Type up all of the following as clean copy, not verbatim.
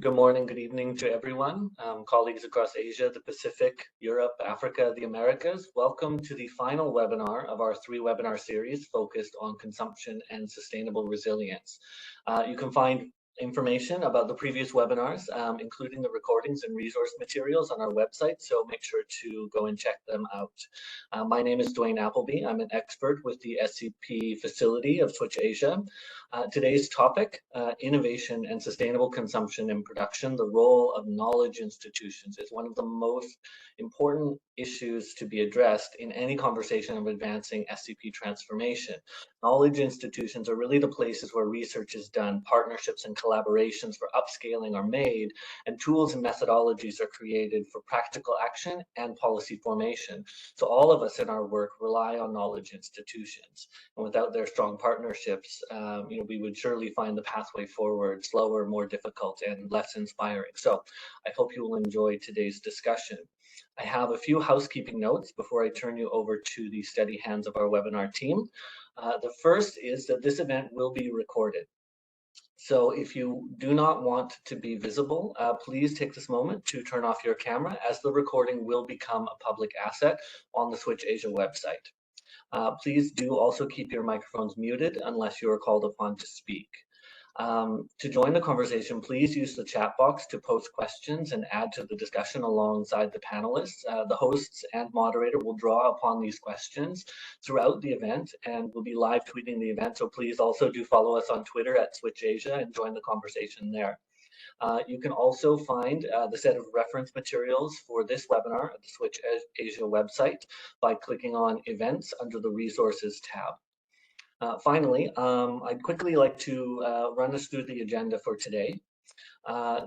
Good morning, good evening to everyone, colleagues across Asia, the Pacific, Europe, Africa, the Americas. Welcome to the final webinar of our 3-webinar series focused on consumption and sustainable resilience. You can find information about the previous webinars, including the recordings and resource materials on our website, so make sure to go and check them out. My name is Dwayne Appleby. I'm an expert with the SCP facility of Switch Asia. Today's topic, innovation and sustainable consumption and production, the role of knowledge institutions, is one of the most important issues to be addressed in any conversation of advancing SCP transformation. Knowledge institutions are really the places where research is done, partnerships and collaborations for upscaling are made, and tools and methodologies are created for practical action and policy formation. So all of us in our work rely on knowledge institutions, and without their strong partnerships, we would surely find the pathway forward slower, more difficult, and less inspiring. So I hope you will enjoy today's discussion. I have a few housekeeping notes before I turn you over to the steady hands of our webinar team. The first is that this event will be recorded. So if you do not want to be visible, please take this moment to turn off your camera, as the recording will become a public asset on the Switch Asia website. Please do also keep your microphones muted unless you are called upon to speak. To join the conversation, please use the chat box to post questions and add to the discussion alongside the panelists. The hosts and moderator will draw upon these questions throughout the event, and we'll be live tweeting the event. So please also do follow us on Twitter at Switch Asia and join the conversation there. You can also find the set of reference materials for this webinar at the Switch Asia website by clicking on Events under the Resources tab. Finally, I'd quickly like to run us through the agenda for today.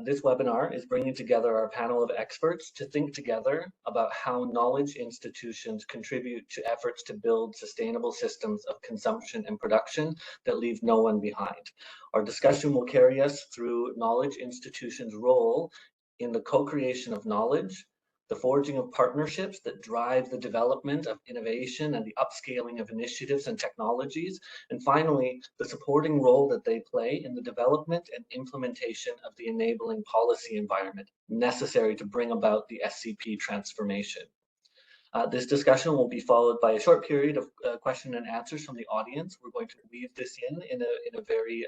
This webinar is bringing together our panel of experts to think together about how knowledge institutions contribute to efforts to build sustainable systems of consumption and production that leave no one behind. Our discussion will carry us through knowledge institutions' role in the co-creation of knowledge, the forging of partnerships that drive the development of innovation and the upscaling of initiatives and technologies, and finally, the supporting role that they play in the development and implementation of the enabling policy environment necessary to bring about the SCP transformation. This discussion will be followed by a short period of question and answers from the audience. We're going to weave this in a very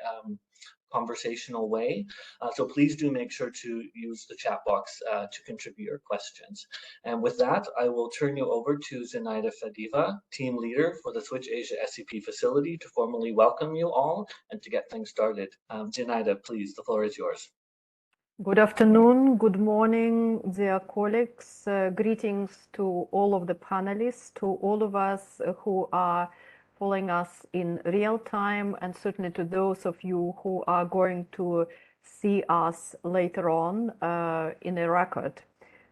conversational way. So please do make sure to use the chat box to contribute your questions. And with that, I will turn you over to Zenaida Fadiva, team leader for the Switch Asia SCP facility, to formally welcome you all and to get things started. Zenaida, please, the floor is yours. Good afternoon, good morning, dear colleagues. Greetings to all of the panelists, to all of us who are following us in real time, and certainly to those of you who are going to see us later on in a record.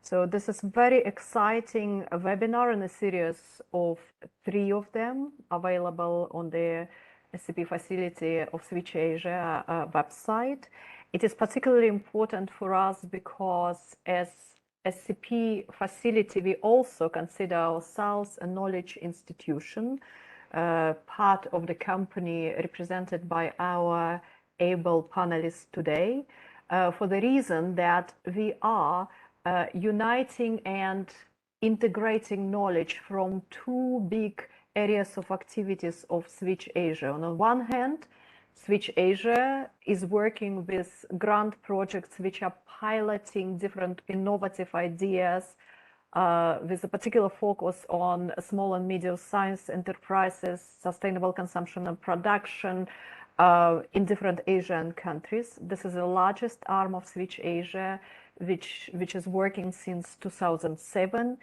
So this is very exciting webinar in a series of 3 of them available on the SCP facility of Switch Asia website. It is particularly important for us because as SCP facility, we also consider ourselves a knowledge institution, part of the company represented by our able panelists today, for the reason that we are uniting and integrating knowledge from 2 big areas of activities of Switch Asia. On the one hand, Switch Asia is working with grant projects which are piloting different innovative ideas with a particular focus on small and medium-sized enterprises, sustainable consumption and production in different Asian countries. This is the largest arm of Switch Asia, which is working since 2007.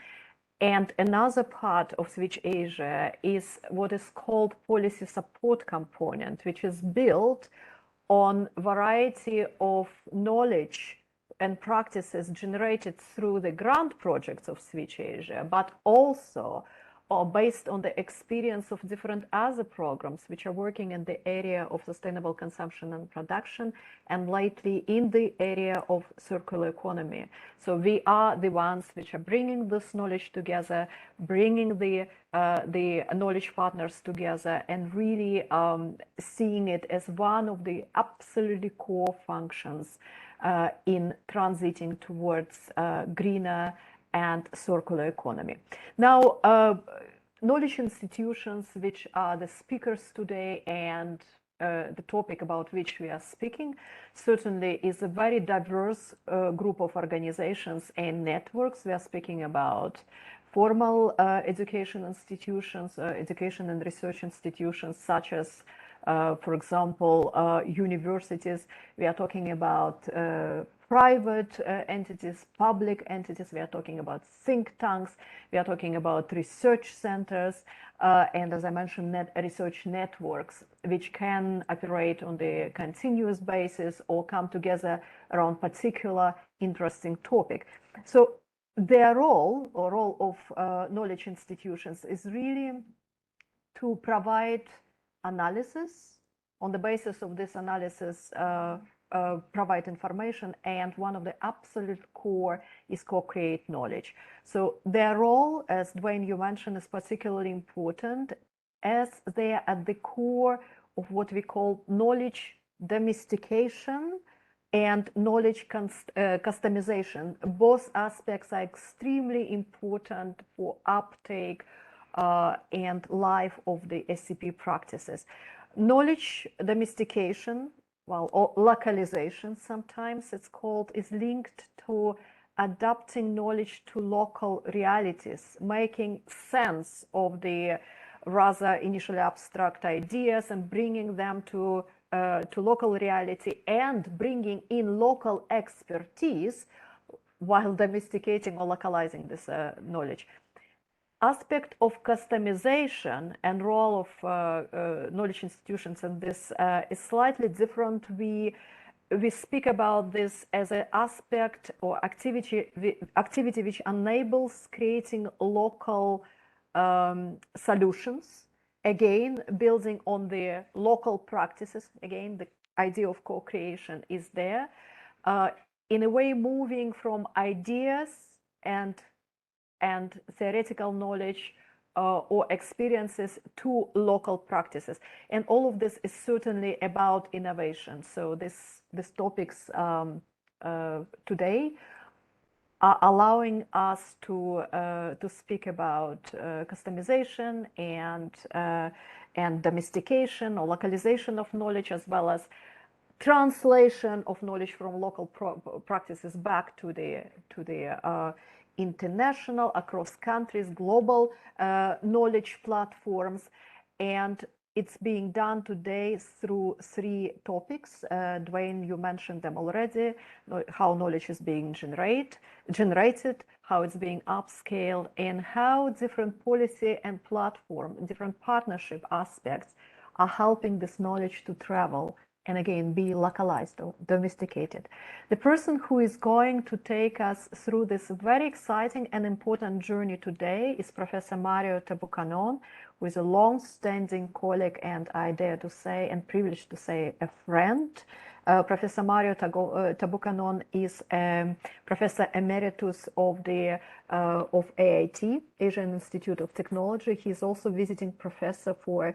And another part of Switch Asia is what is called policy support component, which is built on a variety of knowledge and practices generated through the grant projects of Switch Asia, but also based on the experience of different other programs which are working in the area of sustainable consumption and production, and lately in the area of circular economy. So we are the ones which are bringing this knowledge together, bringing the knowledge partners together, and really seeing it as one of the absolutely core functions in transiting towards greener and circular economy. Now, knowledge institutions, which are the speakers today and the topic about which we are speaking, certainly is a very diverse group of organizations and networks. We are speaking about formal education institutions, education and research institutions such as, for example, universities. We are talking about private entities, public entities. We are talking about think tanks. We are talking about research centers. And as I mentioned, research networks, which can operate on the continuous basis or come together around particular interesting topic. So their role, or role of knowledge institutions, is really to provide analysis. On the basis of this analysis, provide information, and one of the absolute core is co-create knowledge. So their role, as Dwayne, you mentioned, is particularly important, as they are at the core of what we call knowledge domestication and knowledge customization. Both aspects are extremely important for uptake and life of the SCP practices. Knowledge domestication, well, or localization sometimes it's called, is linked to adapting knowledge to local realities, making sense of the rather initially abstract ideas and bringing them to local reality and bringing in local expertise while domesticating or localizing this knowledge. Aspect of customization and role of knowledge institutions in this is slightly different. We speak about this as an aspect or activity which enables creating local solutions, again building on the local practices. Again, the idea of co-creation is there, in a way moving from ideas and theoretical knowledge or experiences to local practices. And all of this is certainly about innovation. So these topics today are allowing us to speak about customization and domestication or localization of knowledge, as well as translation of knowledge from local practices back to the international, across countries, global knowledge platforms. And it's being done today through 3 topics. Dwayne, you mentioned them already: how knowledge is being generated, how it's being upscaled, and how different policy and platform, different partnership aspects are helping this knowledge to travel and again be localized or domesticated. The person who is going to take us through this very exciting and important journey today is Professor Mario Tabukanon, who is a long-standing colleague and, I dare to say, and privileged to say, a friend. Professor Mario Tabukanon is Professor Emeritus of AIT, Asian Institute of Technology. He is also visiting professor for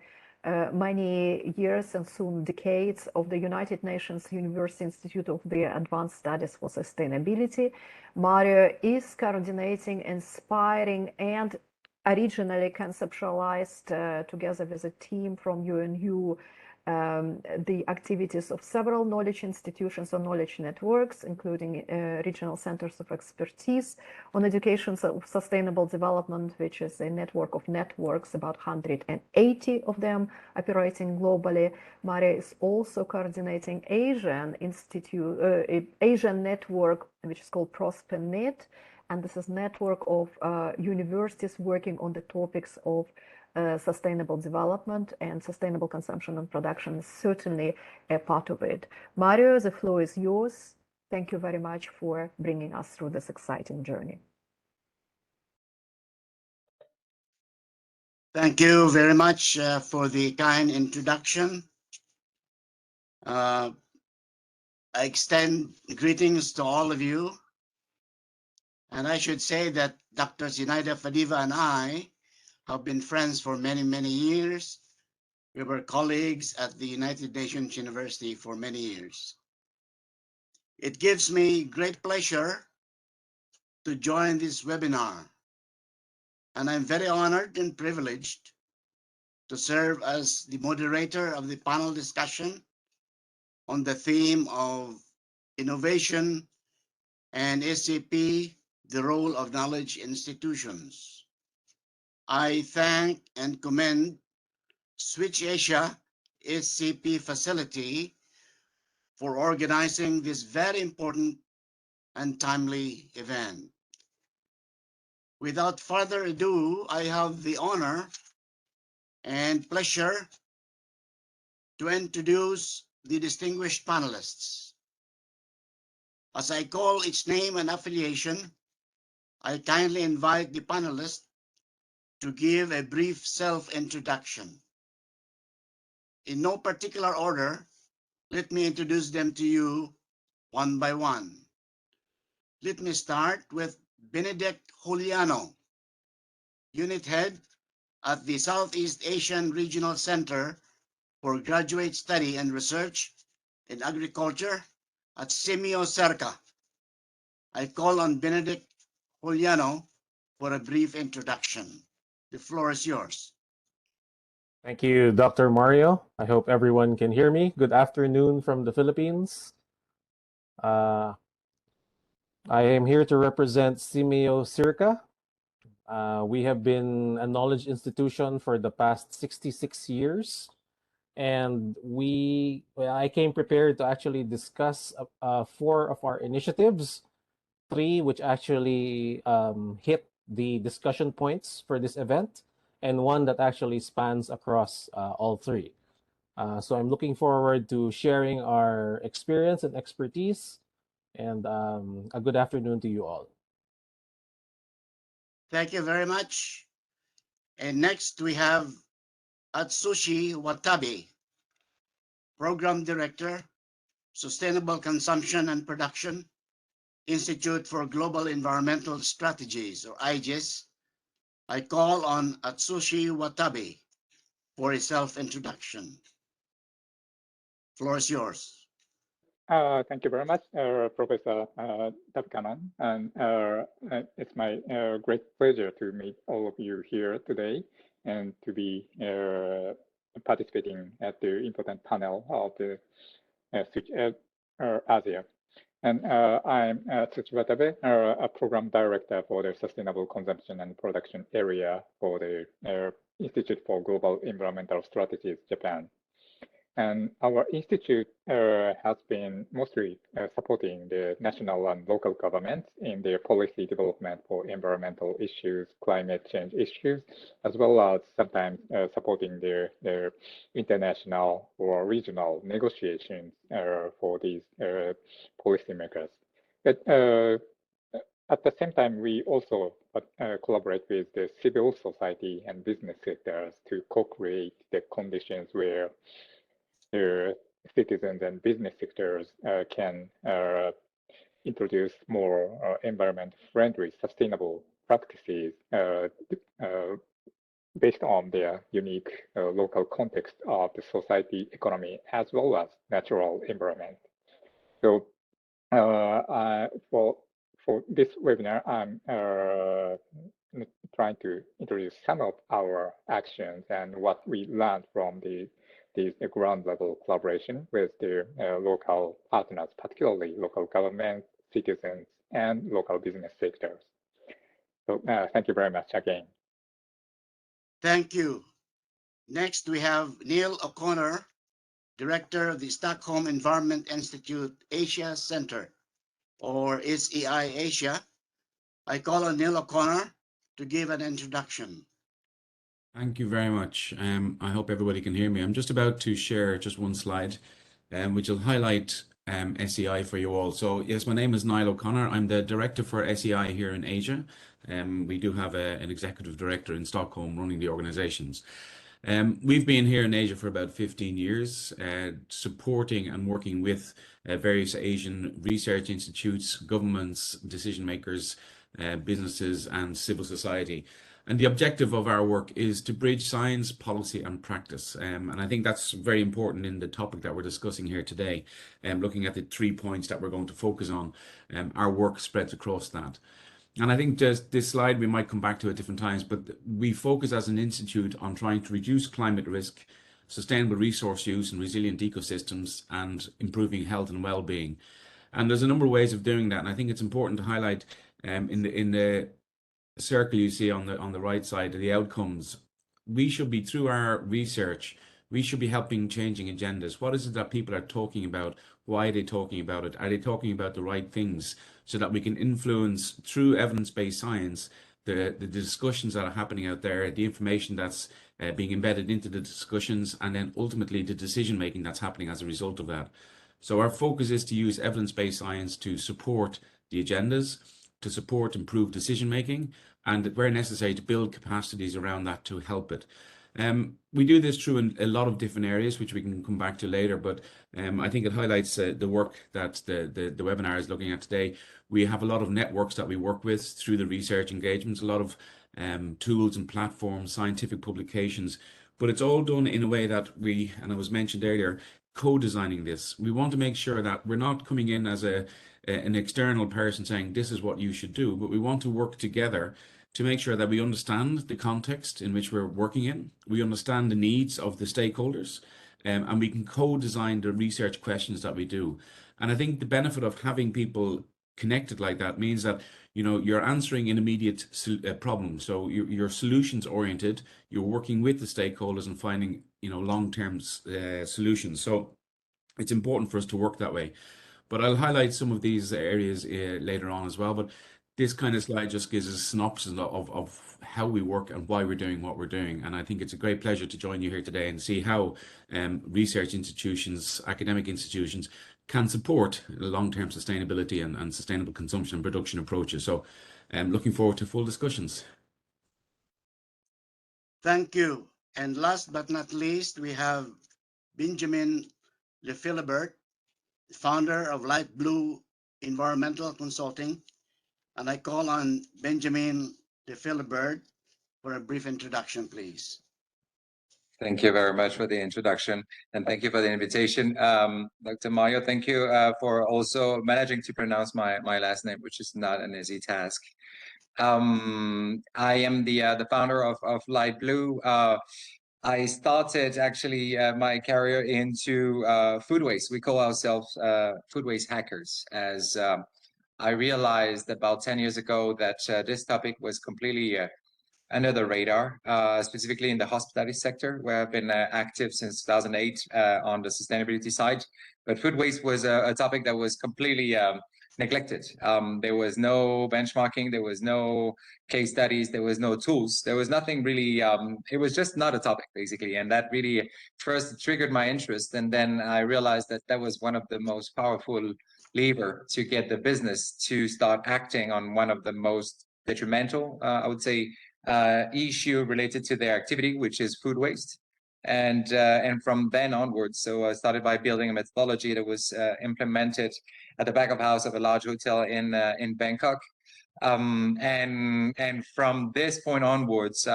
many years and soon decades of the United Nations University Institute of the Advanced Studies for Sustainability. Mario is coordinating, inspiring, and originally conceptualized together with a team from UNU the activities of several knowledge institutions or knowledge networks, including regional centers of expertise on education of sustainable development, which is a network of networks, about 180 of them operating globally. Mario is also coordinating Asian network, which is called ProsperNet, and this is a network of universities working on the topics of sustainable development, and sustainable consumption and production is certainly a part of it. Mario, the floor is yours. Thank you very much for bringing us through this exciting journey. Thank you very much for the kind introduction. I extend greetings to all of you. And I should say that Dr. Zinaida Fadiva and I have been friends for many, many years. We were colleagues at the United Nations University for many years. It gives me great pleasure to join this webinar, and I'm very honored and privileged to serve as the moderator of the panel discussion on the theme of innovation and SCP, the role of knowledge institutions. I thank and commend Switch Asia SCP facility for organizing this very important and timely event. Without further ado, I have the honor and pleasure to introduce the distinguished panelists. As I call each name and affiliation, I kindly invite the panelists to give a brief self-introduction. In no particular order, let me introduce them to you one by one. Let me start with Benedict Juliano, Unit Head at the Southeast Asian Regional Center for Graduate Study and Research in Agriculture at Simio Cerca. I call on Benedict Juliano for a brief introduction. The floor is yours. Thank you, Dr. Mario. I hope everyone can hear me. Good afternoon from the Philippines. I am here to represent Simio Circa. We have been a knowledge institution for the past 66 years. And I came prepared to actually discuss 4 of our initiatives, 3 which actually hit the discussion points for this event, and 1 that actually spans across all 3. So I'm looking forward to sharing our experience and expertise, and a good afternoon to you all. Thank you very much. And next we have Atsushi Watabe, Program Director, Sustainable Consumption and Production, Institute for Global Environmental Strategies, or IGES. I call on Atsushi Watabe for a self-introduction. Floor is yours. Thank you very much, Professor Tapkanan. And it's my great pleasure to meet all of you here today and to be participating at the important panel of the Switch Asia. And I'm Atsushi Watabe, a program director for the Sustainable Consumption and Production area for the Institute for Global Environmental Strategies, Japan. And our institute has been mostly supporting the national and local governments in their policy development for environmental issues, climate change issues, as well as sometimes supporting their international or regional negotiations for these policymakers. But at the same time, we also collaborate with the civil society and business sectors to co-create the conditions where citizens and business sectors can introduce more environment-friendly, sustainable practices based on their unique local context of the society, economy, as well as natural environment. So for this webinar, I'm trying to introduce some of our actions and what we learned from the ground level collaboration with the local partners, particularly local government, citizens, and local business sectors. So thank you very much again. Thank you. Next, we have Neil O'Connor, Director of the Stockholm Environment Institute Asia Center, or SEI Asia. I call on Neil O'Connor to give an introduction. Thank you very much. I hope everybody can hear me. I'm just about to share just one slide, which will highlight SEI for you all. So yes, my name is Niall O'Connor. I'm the director for SEI here in Asia. We do have an executive director in Stockholm running the organizations. We've been here in Asia for about 15 years, supporting and working with various Asian research institutes, governments, decision makers, businesses, and civil society. And the objective of our work is to bridge science, policy, and practice. And I think that's very important in the topic that we're discussing here today. Looking at the 3 points that we're going to focus on, our work spreads across that. And I think just this slide we might come back to at different times, but we focus as an institute on trying to reduce climate risk, sustainable resource use and resilient ecosystems, and improving health and well-being. And there's a number of ways of doing that. And I think it's important to highlight in the circle you see on the right side of the outcomes. We should be, through our research, we should be helping changing agendas. What is it that people are talking about? Why are they talking about it? Are they talking about the right things, so that we can influence through evidence-based science the discussions that are happening out there, the information that's being embedded into the discussions, and then ultimately the decision making that's happening as a result of that. So our focus is to use evidence-based science to support the agendas, to support improved decision making, and where necessary to build capacities around that to help it. We do this through a lot of different areas, which we can come back to later, but I think it highlights the work that the webinar is looking at today. We have a lot of networks that we work with through the research engagements, a lot of tools and platforms, scientific publications, but it's all done in a way that we, and it was mentioned earlier, co-designing this. We want to make sure that we're not coming in as an external person saying this is what you should do, but we want to work together to make sure that we understand the context in which we're working in, we understand the needs of the stakeholders, and we can co-design the research questions that we do. And I think the benefit of having people connected like that means that, you know, you're answering an immediate problem. So you're solutions oriented, you're working with the stakeholders and finding, you know, long-term solutions. So it's important for us to work that way. But I'll highlight some of these areas later on as well. But this kind of slide just gives us a synopsis of how we work and why we're doing what we're doing. And I think it's a great pleasure to join you here today and see how research institutions, academic institutions can support long-term sustainability and sustainable consumption and production approaches. So I'm looking forward to full discussions. Thank you. And last but not least, we have Benjamin LeFilibert, founder of Light Blue Environmental Consulting. And I call on Benjamin LeFilibert for a brief introduction, please. Thank you very much for the introduction, and thank you for the invitation. Dr. Mario, thank you for also managing to pronounce my last name, which is not an easy task. I am the founder of Light Blue. I started actually my career into food waste. We call ourselves food waste hackers, as I realized about 10 years ago that this topic was completely under the radar, specifically in the hospitality sector, where I've been active since 2008 on the sustainability side. But food waste was a topic that was completely neglected. There was no benchmarking, there was no case studies, there was no tools, there was nothing really, it was just not a topic, basically. And that really first triggered my interest. And then I realized that that was one of the most powerful lever to get the business to start acting on one of the most detrimental, I would say, issue related to their activity, which is food waste. And from then onwards, so I started by building a methodology that was implemented at the back of house of a large hotel in Bangkok. And from this point onwards,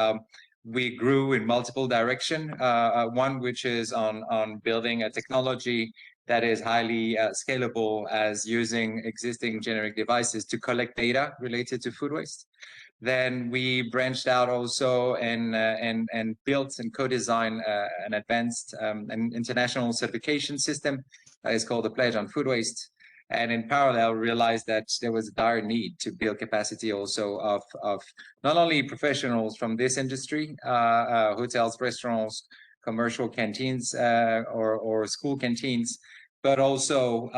we grew in multiple directions. One which is on building a technology that is highly scalable, as using existing generic devices to collect data related to food waste. Then we branched out also and built and co-designed an advanced an international certification system that is called the Pledge on Food Waste. And in parallel, realized that there was a dire need to build capacity also of not only professionals from this industry, hotels, restaurants, commercial canteens, or school canteens, but also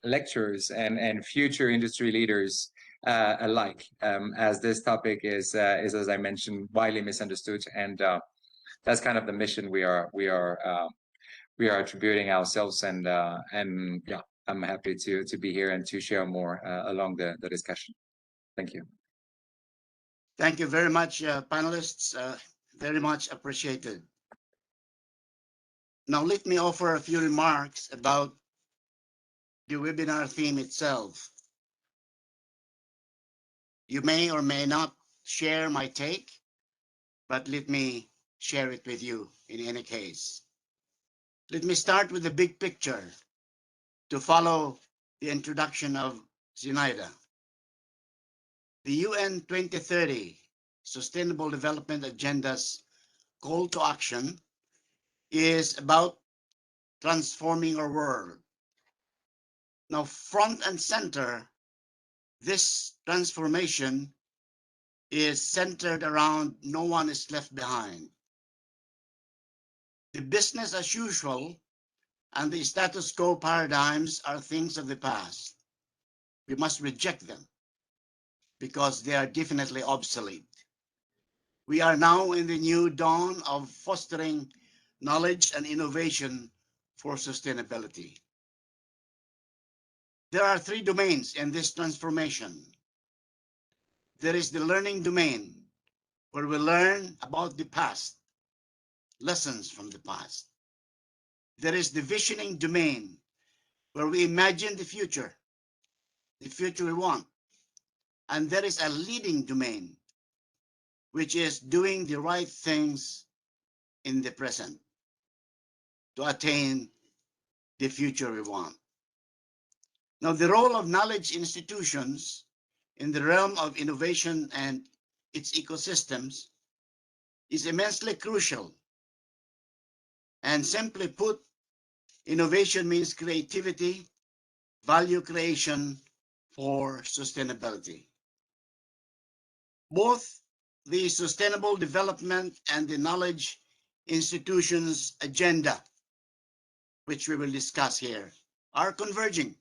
lecturers and future industry leaders alike, as this topic is, as I mentioned, widely misunderstood, and that's kind of the mission we are attributing ourselves, and yeah, I'm happy to be here and to share more along the discussion. Thank you. Thank you very much, panelists. Very much appreciated. Now, let me offer a few remarks about the webinar theme itself. You may or may not share my take, but let me share it with you in any case. Let me start with the big picture to follow the introduction of Zinaida. The UN 2030 Sustainable Development Agenda's call to action is about transforming our world. Now, front and center, this transformation is centered around no one is left behind. The business as usual and the status quo paradigms are things of the past. We must reject them because they are definitely obsolete. We are now in the new dawn of fostering knowledge and innovation for sustainability. There are three domains in this transformation. There is the learning domain, where we learn about the past, lessons from the past. There is the visioning domain, where we imagine the future we want. And there is a leading domain, which is doing the right things in the present to attain the future we want. Now, the role of knowledge institutions in the realm of innovation and its ecosystems is immensely crucial. And simply put, innovation means creativity, value creation for sustainability. Both the sustainable development and the knowledge institutions agenda, which we will discuss here, are converging.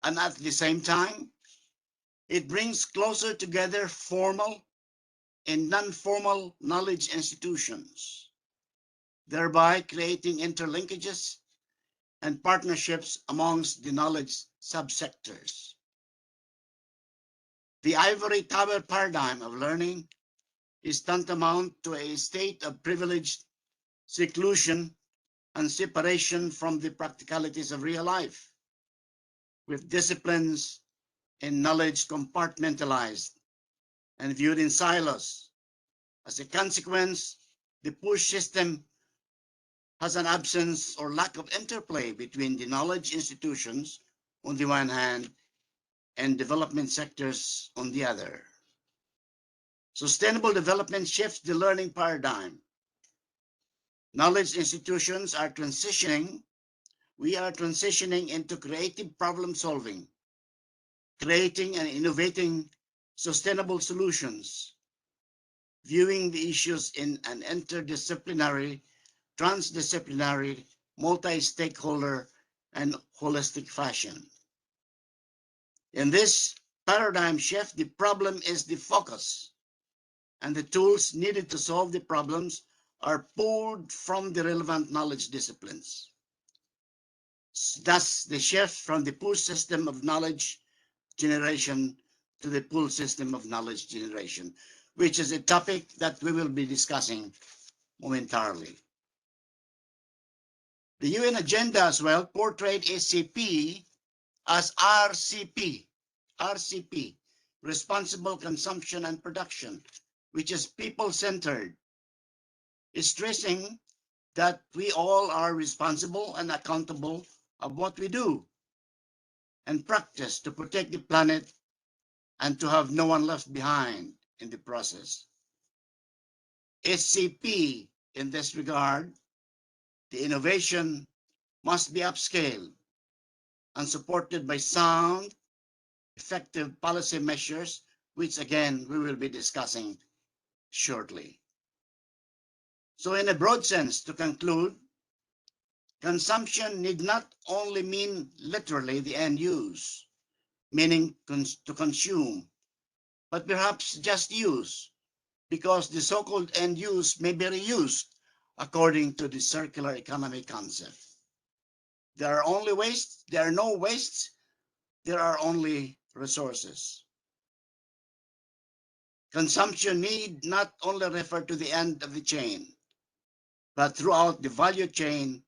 And at the same time, it brings closer together formal and non-formal knowledge institutions, thereby creating interlinkages and partnerships amongst the knowledge subsectors. The ivory tower paradigm of learning is tantamount to a state of privileged seclusion and separation from the practicalities of real life, with disciplines and knowledge compartmentalized and viewed in silos. As a consequence, the push system has an absence or lack of interplay between the knowledge institutions on the one hand and development sectors on the other. Sustainable development shifts the learning paradigm. Knowledge institutions are transitioning. We are transitioning into creative problem solving, creating and innovating sustainable solutions, viewing the issues in an interdisciplinary, transdisciplinary, multi-stakeholder, and holistic fashion. In this paradigm shift, the problem is the focus, and the tools needed to solve the problems are pulled from the relevant knowledge disciplines. Thus, the shift from the push system of knowledge generation to the pull system of knowledge generation, which is a topic that we will be discussing momentarily. The UN agenda as well portrayed SCP as RCP, responsible consumption and production, which is people-centered, is stressing that we all are responsible and accountable of what we do and practice to protect the planet and to have no one left behind in the process. SCP, in this regard, the innovation must be upscaled and supported by sound, effective policy measures, which again, we will be discussing shortly. So in a broad sense, to conclude, consumption need not only mean literally the end use, meaning to consume, but perhaps just use, because the so-called end use may be reused according to the circular economy concept. There are only wastes, there are no wastes, there are only resources. Consumption need not only refer to the end of the chain, but throughout the value chain.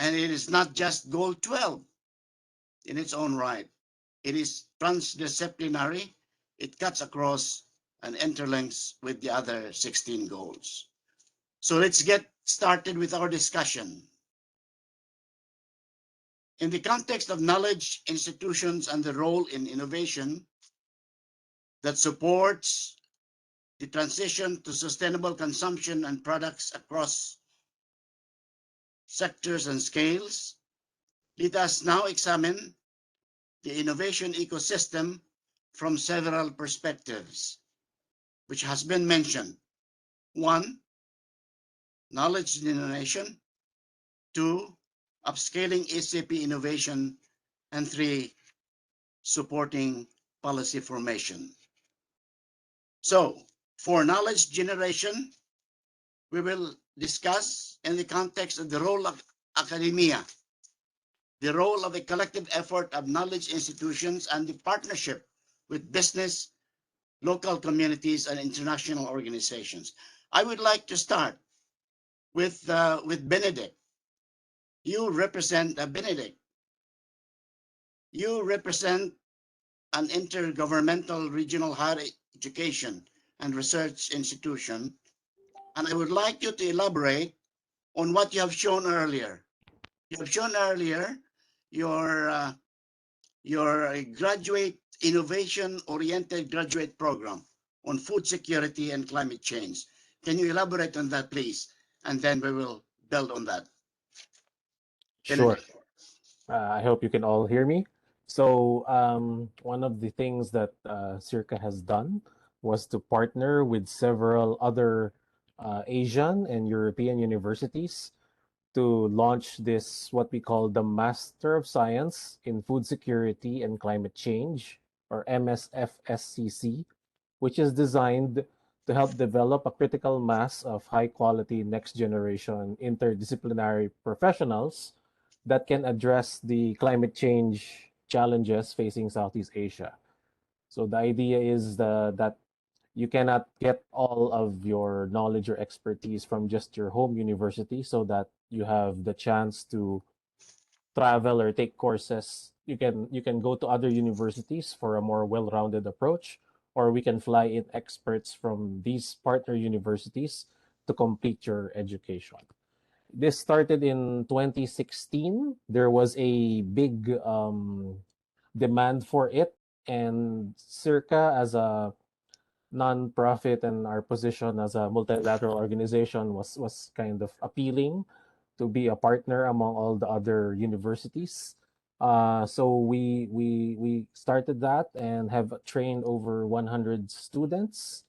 And it is not just goal 12 in its own right. It is transdisciplinary. It cuts across and interlinks with the other 16 goals. So let's get started with our discussion. In the context of knowledge institutions and the role in innovation that supports the transition to sustainable consumption and products across sectors and scales, let us now examine the innovation ecosystem from several perspectives, which has been mentioned. 1, knowledge generation. 2, upscaling SCP innovation. And 3, supporting policy formation. So, for knowledge generation, we will discuss in the context of the role of academia, the role of a collective effort of knowledge institutions, and the partnership with business, local communities, and international organizations. I would like to start with Benedict. You represent Benedict. You represent an intergovernmental regional higher education and research institution, and I would like you to elaborate on what you have shown earlier. You have shown earlier your graduate innovation-oriented graduate program on food security and climate change. Can you elaborate on that, please? And then we will build on that. Sure. I hope you can all hear me. So one of the things that Circa has done was to partner with several other Asian and European universities to launch this, what we call the Master of Science in Food Security and Climate Change, or MSFSCC, which is designed to help develop a critical mass of high quality next generation interdisciplinary professionals that can address the climate change challenges facing Southeast Asia. So the idea is that you cannot get all of your knowledge or expertise from just your home university, so that you have the chance to travel or take courses. You can go to other universities for a more well-rounded approach, or we can fly in experts from these partner universities to complete your education. This started in 2016. There was a big demand for it, and Circa, as a non-profit, and our position as a multilateral organization was kind of appealing to be a partner among all the other universities. So we started that and have trained over 100 students,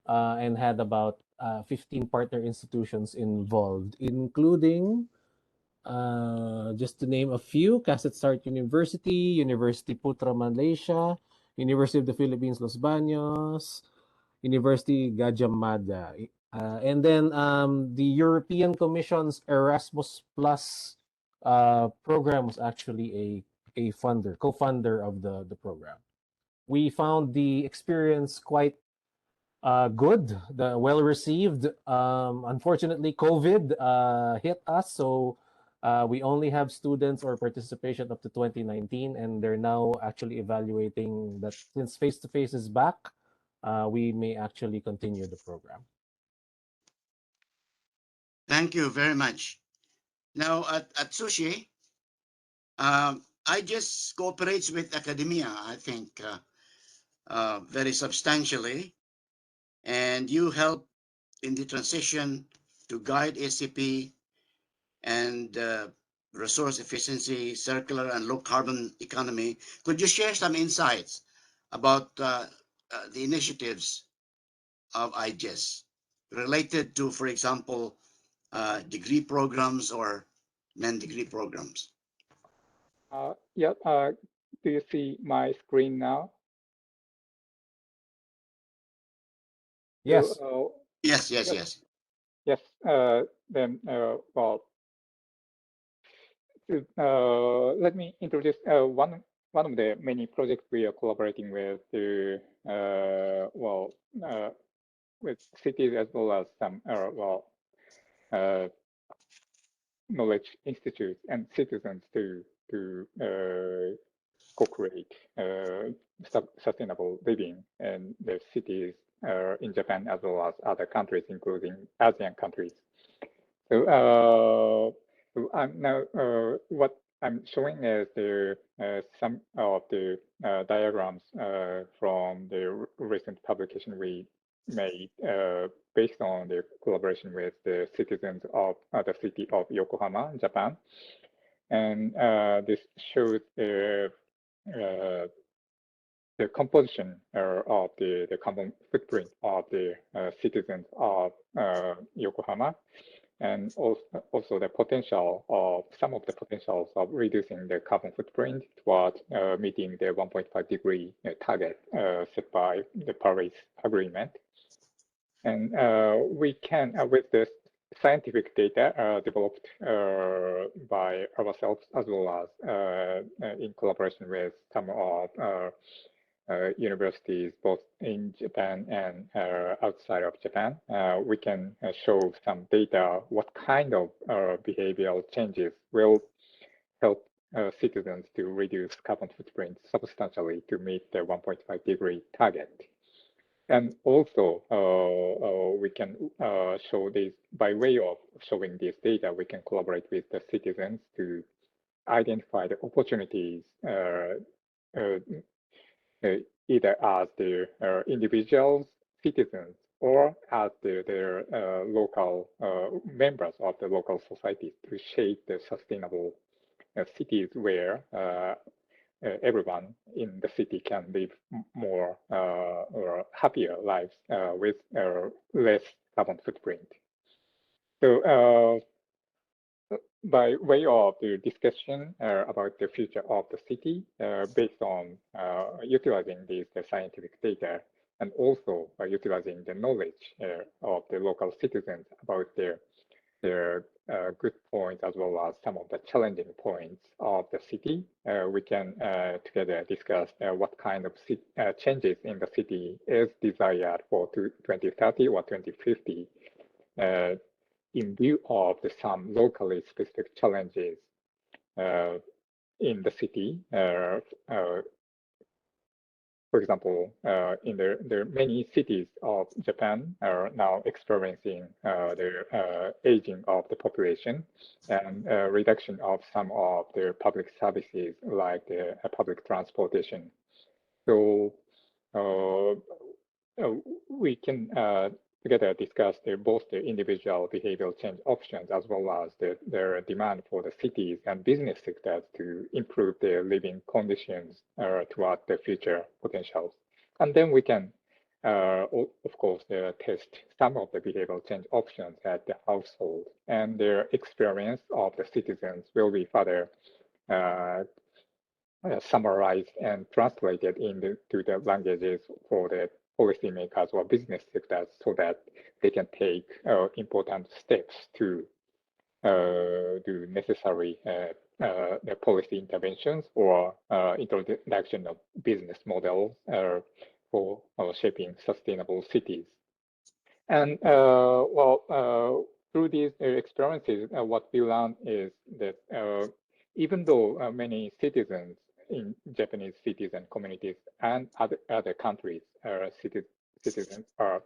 and had about 15 partner institutions involved, including, just to name a few: Castleton Start University, University Putra Malaysia, University of the Philippines Los Baños, University Gadjah Mada. And then the European Commission's Erasmus Plus program was actually a co-funder of the program. We found the experience quite good, well received. Unfortunately, COVID hit us, so we only have students or participation up to 2019, and they're now actually evaluating that since face-to-face is back, we may actually continue the program. Thank you very much. Now at Sushi, I just cooperates with academia, I think, very substantially, and you help in the transition to guide SCP and resource efficiency, circular and low carbon economy. Could you share some insights about the initiatives of IGES related to, for example, degree programs or non-degree programs? Yeah, do you see my screen now? Yes. Yes. Yes. Then, well, let me introduce one of the many projects we are collaborating with to, with cities as well as some, knowledge institutes and citizens to co-create sustainable living in the cities in Japan as well as other countries, including ASEAN countries. So, what I'm showing is some of the diagrams from the recent publication we made based on the collaboration with the citizens of the city of Yokohama, Japan. And this shows the composition of the carbon footprint of the citizens of Yokohama, and also the potential of some of the potentials of reducing the carbon footprint towards meeting the 1.5-degree target set by the Paris Agreement. And we can, with this scientific data developed by ourselves as well as in collaboration with some of universities both in Japan and outside of Japan, we can show some data what kind of behavioral changes will help citizens to reduce carbon footprint substantially to meet the 1.5-degree target. And also, we can show this by way of showing this data, we can collaborate with the citizens to identify the opportunities either as the individuals, citizens, or as their local members of the local society to shape the sustainable cities where everyone in the city can live more or happier lives with less carbon footprint. So by way of the discussion about the future of the city based on utilizing the scientific data and also utilizing the knowledge of the local citizens about their good points as well as some of the challenging points of the city, we can together discuss what kind of changes in the city is desired for 2030 or 2050 in view of some locally specific challenges in the city. For example, in the many cities of Japan are now experiencing the aging of the population and reduction of some of their public services like the public transportation. So we can together discuss both the individual behavioral change options as well as their demand for the cities and business sectors to improve their living conditions toward the future potentials. And then we can, of course, test some of the behavioral change options at the household, and their experience of the citizens will be further summarized and translated into the languages for the policymakers or business sectors so that they can take important steps to do necessary policy interventions or introduction of business models for shaping sustainable cities. And through these experiences, what we learned is that even though many citizens in Japanese cities and communities and other countries, citizens are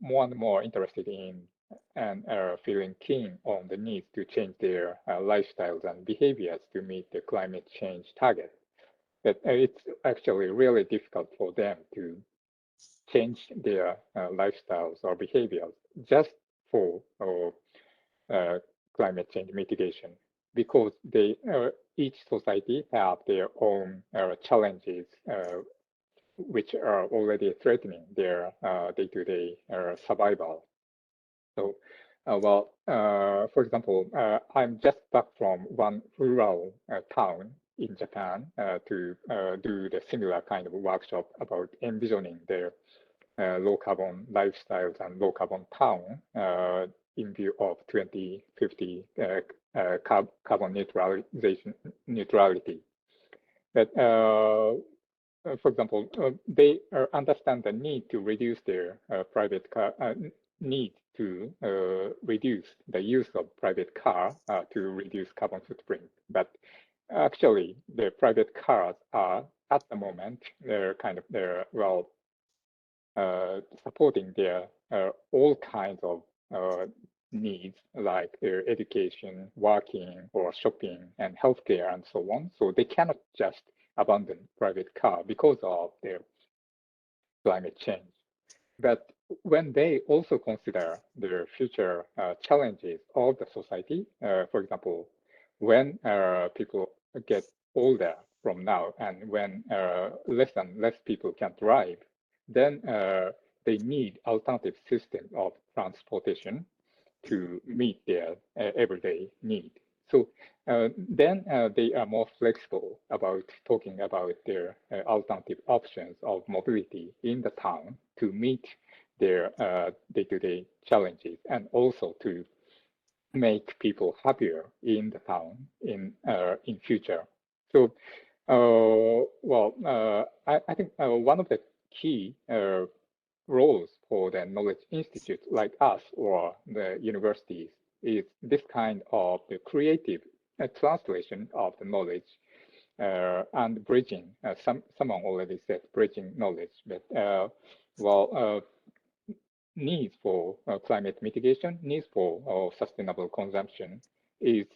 more and more interested in and are feeling keen on the need to change their lifestyles and behaviors to meet the climate change target. But it's actually really difficult for them to change their lifestyles or behaviors just for climate change mitigation, because they each society have their own challenges which are already threatening their day-to-day survival. So, for example, I'm just back from one rural town in Japan to do the similar kind of workshop about envisioning their low carbon lifestyles and low carbon town in view of 2050 carbon neutrality. But for example, they understand the need to reduce their private car, need to reduce the use of private car to reduce carbon footprint. But actually, the private cars are at the moment they're supporting their all kinds of needs like their education, working, or shopping, and healthcare, and so on. So they cannot just abandon private car because of their climate change. But when they also consider the future challenges of the society, for example, when people get older from now and when less and less people can drive, then they need alternative systems of transportation to meet their everyday need. So then they are more flexible about talking about their alternative options of mobility in the town to meet their day-to-day challenges and also to make people happier in the town in future. So, I think one of the key roles for the knowledge institute like us or the universities is this kind of the creative translation of the knowledge and bridging. Someone already said bridging knowledge, but needs for climate mitigation, needs for sustainable consumption is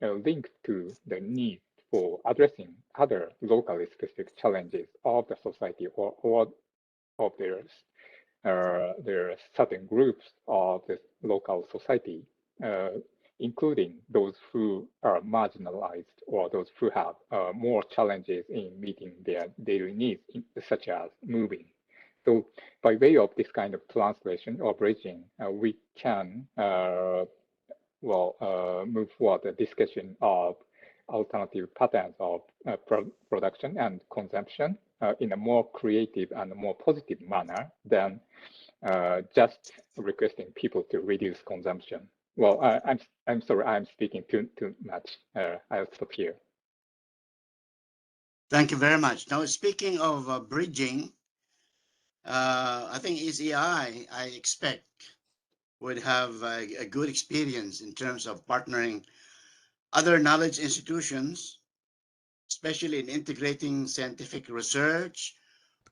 linked to the need for addressing other locally specific challenges of the society or of their certain groups of the local society, including those who are marginalized or those who have more challenges in meeting their daily needs, such as moving. So by way of this kind of translation or bridging, we can move forward the discussion of alternative patterns of production and consumption in a more creative and more positive manner than just requesting people to reduce consumption. Well, I'm sorry, I'm speaking too much. I'll stop here. Thank you very much. Now, speaking of bridging, I think ECI, I expect, would have a good experience in terms of partnering other knowledge institutions, especially in integrating scientific research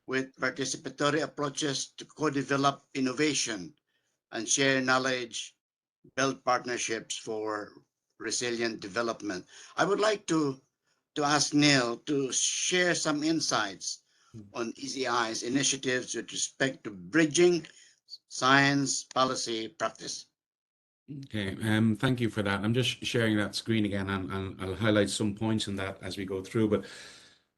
with participatory approaches to co-develop innovation and share knowledge, build partnerships for resilient development. I would like to ask Neil to share some insights on ECI's initiatives with respect to bridging science, policy, practice. Okay, thank you for that. I'm just sharing that screen again, and I'll highlight some points in that as we go through. But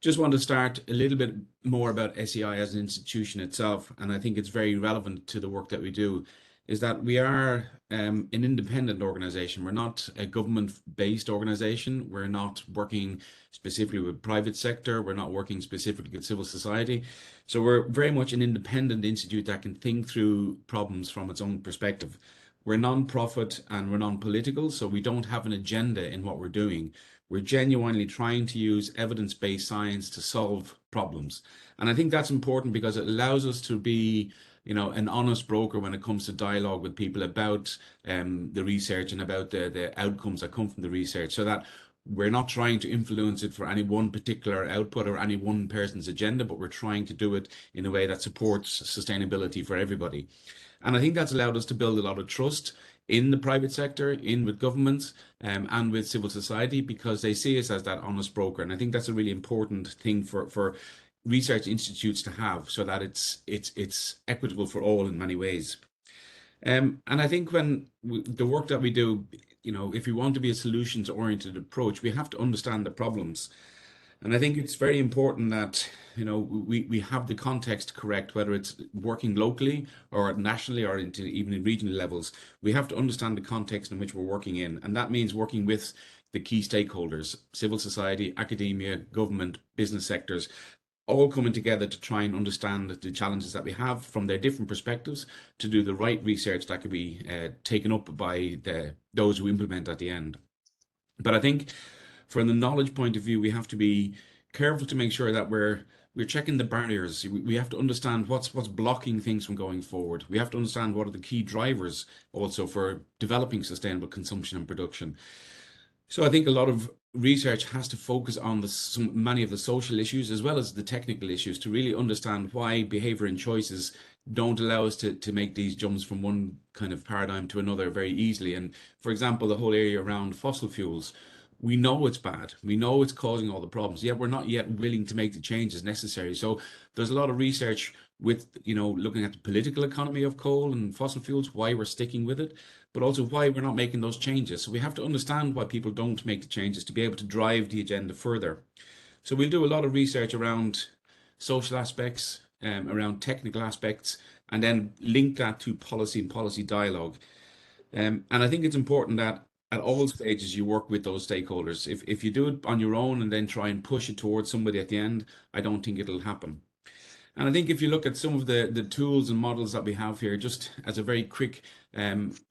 just want to start a little bit more about SEI as an institution itself, and I think it's very relevant to the work that we do, is that we are an independent organization. We're not a government-based organization. We're not working specifically with private sector. We're not working specifically with civil society. So we're very much an independent institute that can think through problems from its own perspective. We're non-profit and we're non-political, so we don't have an agenda in what we're doing. We're genuinely trying to use evidence-based science to solve problems. And I think that's important because it allows us to be, you know, an honest broker when it comes to dialogue with people about the research and about the outcomes that come from the research, so that we're not trying to influence it for any one particular output or any one person's agenda, but we're trying to do it in a way that supports sustainability for everybody. And I think that's allowed us to build a lot of trust in the private sector, with governments, and with civil society, because they see us as that honest broker. And I think that's a really important thing for research institutes to have, so that it's equitable for all in many ways. And I think when the work that we do, you know, if we want to be a solutions-oriented approach, we have to understand the problems. And I think it's very important that, you know, we have the context correct, whether it's working locally or nationally or even in regional levels. We have to understand the context in which we're working in. And that means working with the key stakeholders, civil society, academia, government, business sectors, all coming together to try and understand the challenges that we have from their different perspectives to do the right research that could be taken up by those who implement at the end. But I think from the knowledge point of view, we have to be careful to make sure that we're checking the barriers. We have to understand what's blocking things from going forward. We have to understand what are the key drivers also for developing sustainable consumption and production. So I think a lot of research has to focus on many of the social issues as well as the technical issues to really understand why behavior and choices don't allow us to make these jumps from one kind of paradigm to another very easily. And for example, the whole area around fossil fuels, we know it's bad. We know it's causing all the problems, yet we're not yet willing to make the changes necessary. So there's a lot of research with, looking at the political economy of coal and fossil fuels, why we're sticking with it, but also why we're not making those changes. So we have to understand why people don't make the changes to be able to drive the agenda further. So we'll do a lot of research around social aspects, around technical aspects, and then link that to policy and policy dialogue. And I think it's important that at all stages you work with those stakeholders. If you do it on your own and then try and push it towards somebody at the end, I don't think it'll happen. And I think if you look at some of the tools and models that we have here, just as a very quick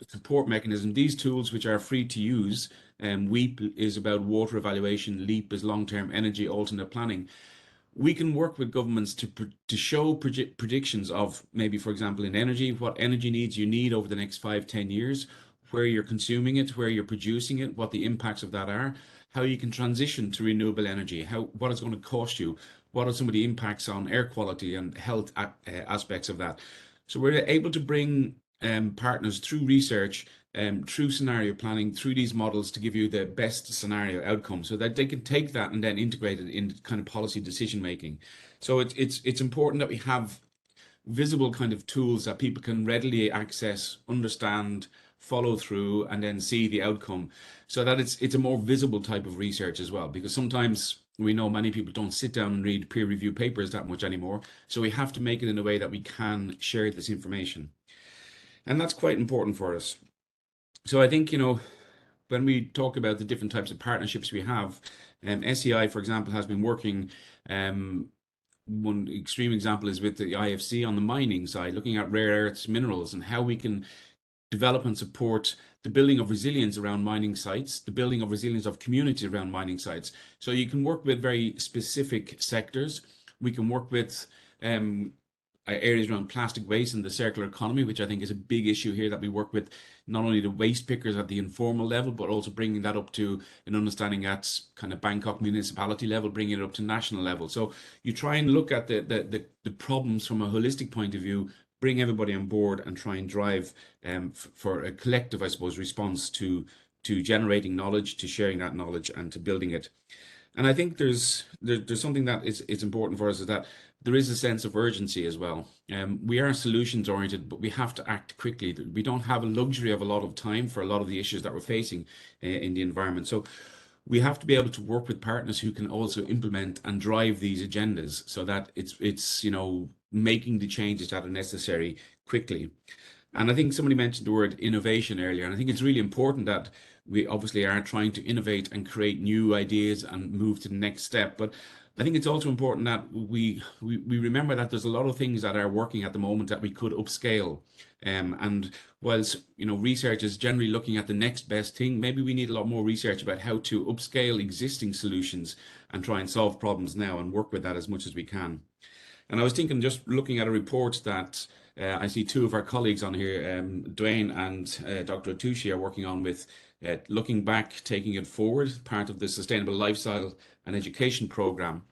support mechanism, these tools which are free to use, WEEP is about water evaluation, LEAP is long-term energy alternate planning. We can work with governments to show predictions of maybe, for example, in energy, what energy needs you need over the next 5-10 years, where you're consuming it, where you're producing it, what the impacts of that are, how you can transition to renewable energy, what it's going to cost you, what are some of the impacts on air quality and health aspects of that. So we're able to bring partners through research, through scenario planning, through these models to give you the best scenario outcome so that they can take that and then integrate it in kind of policy decision making. So it's important that we have visible kind of tools that people can readily access, understand, follow through, and then see the outcome, so that it's a more visible type of research as well, because sometimes we know many people don't sit down and read peer review papers that much anymore. So we have to make it in a way that we can share this information. And that's quite important for us. So I think, when we talk about the different types of partnerships we have, SCI, for example, has been working, one extreme example is with the IFC on the mining side, looking at rare earths minerals and how we can develop and support the building of resilience around mining sites, the building of resilience of communities around mining sites. So you can work with very specific sectors. We can work with areas around plastic waste and the circular economy, which I think is a big issue here, that we work with not only the waste pickers at the informal level, but also bringing that up to an understanding at kind of Bangkok municipality level, bringing it up to national level. So you try and look at the problems from a holistic point of view, bring everybody on board and try and drive for a collective, I suppose, response to generating knowledge, to sharing that knowledge and to building it. And I think there's something that it's important for us, is that there is a sense of urgency as well. We are solutions oriented, but we have to act quickly. We don't have a luxury of a lot of time for a lot of the issues that we're facing in the environment. So we have to be able to work with partners who can also implement and drive these agendas, so that it's making the changes that are necessary quickly. And I think somebody mentioned the word innovation earlier, and I think it's really important that we obviously are trying to innovate and create new ideas and move to the next step. But I think it's also important that we remember that there's a lot of things that are working at the moment that we could upscale. And whilst research is generally looking at the next best thing, maybe we need a lot more research about how to upscale existing solutions and try and solve problems now and work with that as much as we can. And I was thinking, just looking at a report that I see two of our colleagues on here, Dwayne and Dr. Atushi, are working on with looking back, taking it forward, part of the Sustainable Lifestyle and Education Program.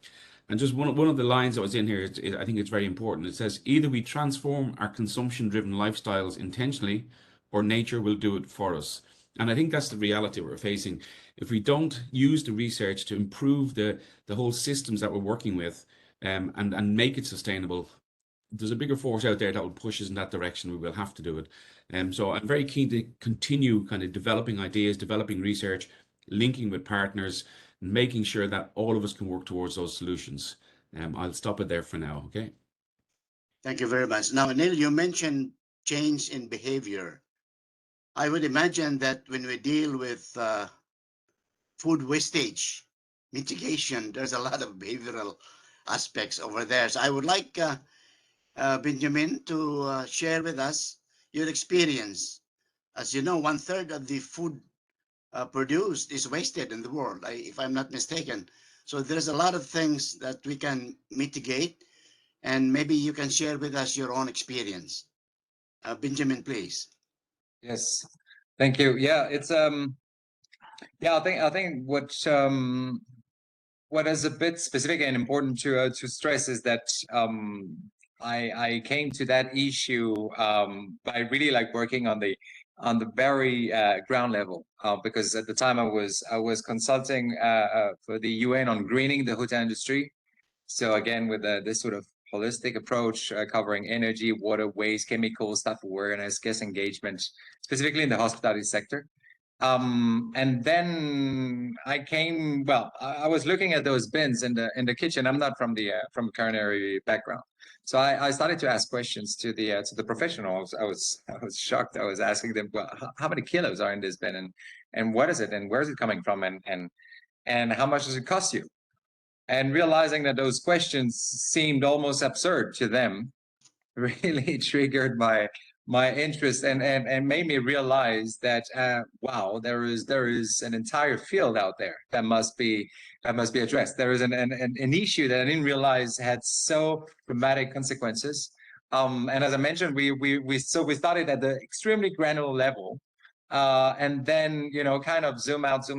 And just one of the lines that was in here, I think it's very important. It says, either we transform our consumption-driven lifestyles intentionally, or nature will do it for us. And I think that's the reality we're facing. If we don't use the research to improve the whole systems that we're working with, and make it sustainable, there's a bigger force out there that will push us in that direction. We will have to do it. So I'm very keen to continue kind of developing ideas, developing research, linking with partners, and making sure that all of us can work towards those solutions. I'll stop it there for now, okay? Thank you very much. Now, Anil, you mentioned change in behavior. I would imagine that when we deal with food wastage mitigation, there's a lot of behavioral aspects over there. So I would like Benjamin to share with us your experience. As you know, 1/3 of the food produced is wasted in the world, if I'm not mistaken. So there's a lot of things that we can mitigate, and maybe you can share with us your own experience. Benjamin, please. Yes, thank you. Yeah, it's Yeah, I think what is a bit specific and important to stress is that I came to that issue by really like working on the very ground level because at the time I was consulting for the UN on greening the hotel industry. So again, with this sort of holistic approach covering energy, water, waste, chemicals, staff awareness, guest engagement, specifically in the hospitality sector. And then I came. Well, I was looking at those bins in the kitchen. I'm not from the from culinary background, so I started to ask questions to the professionals. I was shocked. I was asking them, well, how many kilos are in this bin, and what is it, and where is it coming from, and how much does it cost you? And realizing that those questions seemed almost absurd to them really triggered my interest and made me realize that wow, there is an entire field out there that must be addressed. There is an issue that I didn't realize had so dramatic consequences. And as I mentioned, we started at the extremely granular level, and then kind of zoom out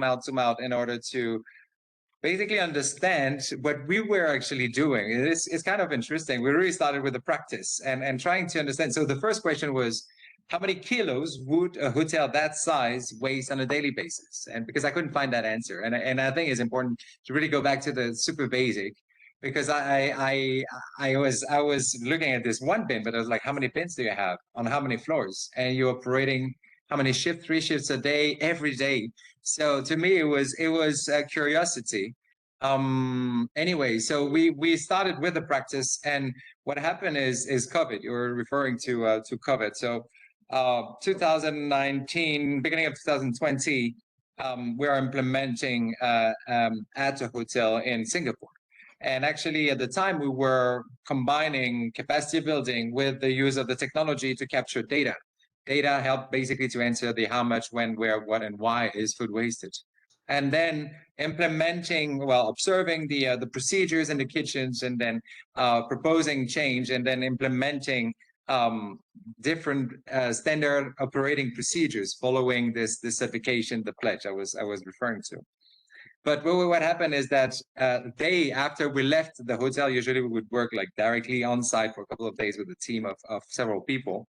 in order to basically understand what we were actually doing. It's kind of interesting. We really started with the practice and trying to understand. So the first question was, how many kilos would a hotel that size waste on a daily basis? And because I couldn't find that answer, and I think it's important to really go back to the super basic, because I was looking at this one bin, but I was like, how many bins do you have on how many floors? And you're operating how many shifts? 3 shifts a day, every day. So to me, it was a curiosity. Anyway, so we started with the practice, and what happened is COVID. You were referring to COVID. So 2019, beginning of 2020, we are implementing at a hotel in Singapore. And actually, at the time, we were combining capacity building with the use of the technology to capture data. Data help basically to answer the how much, when, where, what, and why is food wasted. And then implementing, well, observing the procedures in the kitchens, and then proposing change, and then implementing different standard operating procedures following this certification, the pledge I was referring to. But what happened is that day after we left the hotel, usually we would work like directly on site for a couple of days with a team of several people.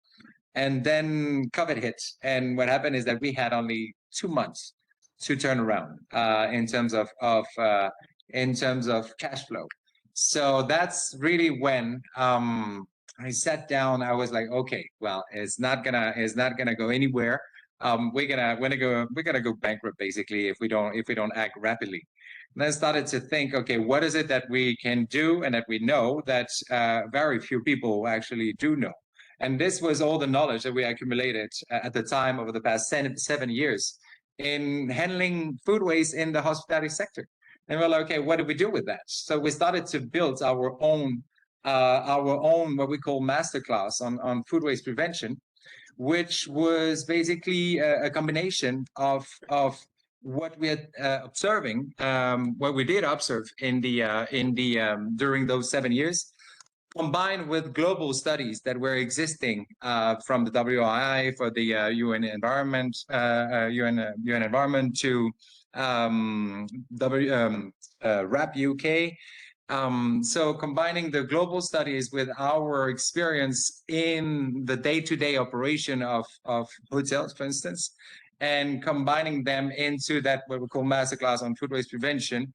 And then COVID hit. And what happened is that we had only 2 months to turn around in terms of cash flow. So that's really when I sat down. I was like, okay, well, it's not gonna go anywhere. We're gonna go bankrupt basically if we don't act rapidly. And then I started to think, okay, what is it that we can do and that we know that very few people actually do know? And this was all the knowledge that we accumulated at the time over the past 7 years in handling food waste in the hospitality sector. And we're like, okay, what do we do with that? So we started to build our own what we call masterclass on food waste prevention, which was basically a combination of what we had observing, what we did observe in the during those 7 years, combined with global studies that were existing from the WII for the UN Environment, UN Environment to RAP UK. So combining the global studies with our experience in the day-to-day operation of hotels, for instance, and combining them into that what we call masterclass on food waste prevention.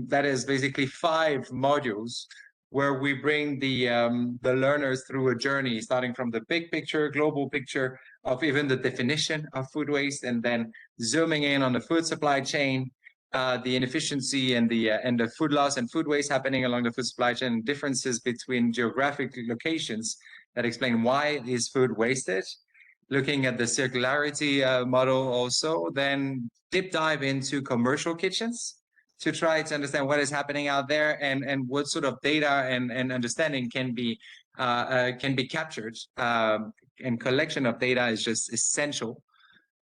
That is basically 5 modules where we bring the learners through a journey, starting from the big picture, global picture of even the definition of food waste, and then zooming in on the food supply chain, the inefficiency and the food loss and food waste happening along the food supply chain, differences between geographic locations that explain why is food wasted, looking at the circularity model also, then deep dive into commercial kitchens to try to understand what is happening out there and what sort of data and understanding can be captured. And collection of data is just essential.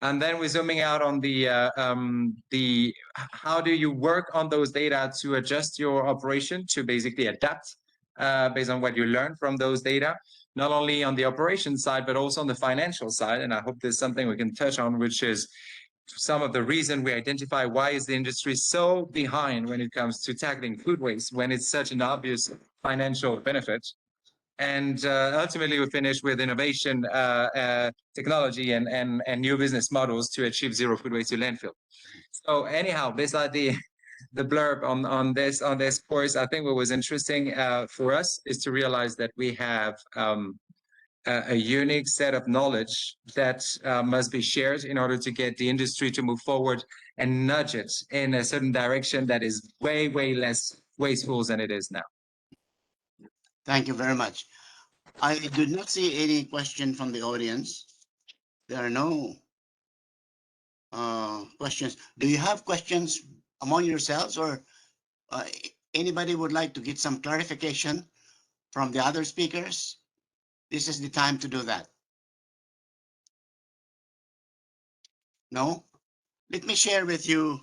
And then we're zooming out on the how do you work on those data to adjust your operation to basically adapt based on what you learn from those data, not only on the operation side, but also on the financial side. And I hope there's something we can touch on, which is some of the reason we identify why is the industry so behind when it comes to tackling food waste when it's such an obvious financial benefit. And ultimately, we finish with innovation, technology, and new business models to achieve zero food waste to landfill. So anyhow, these are the blurb on this course. I think what was interesting for us is to realize that we have a unique set of knowledge that must be shared in order to get the industry to move forward and nudge it in a certain direction that is way, way less wasteful than it is now. Thank you very much. I did not see any question from the audience. There are no questions. Do you have questions among yourselves, or anybody would like to get some clarification from the other speakers? This is the time to do that. No? Let me share with you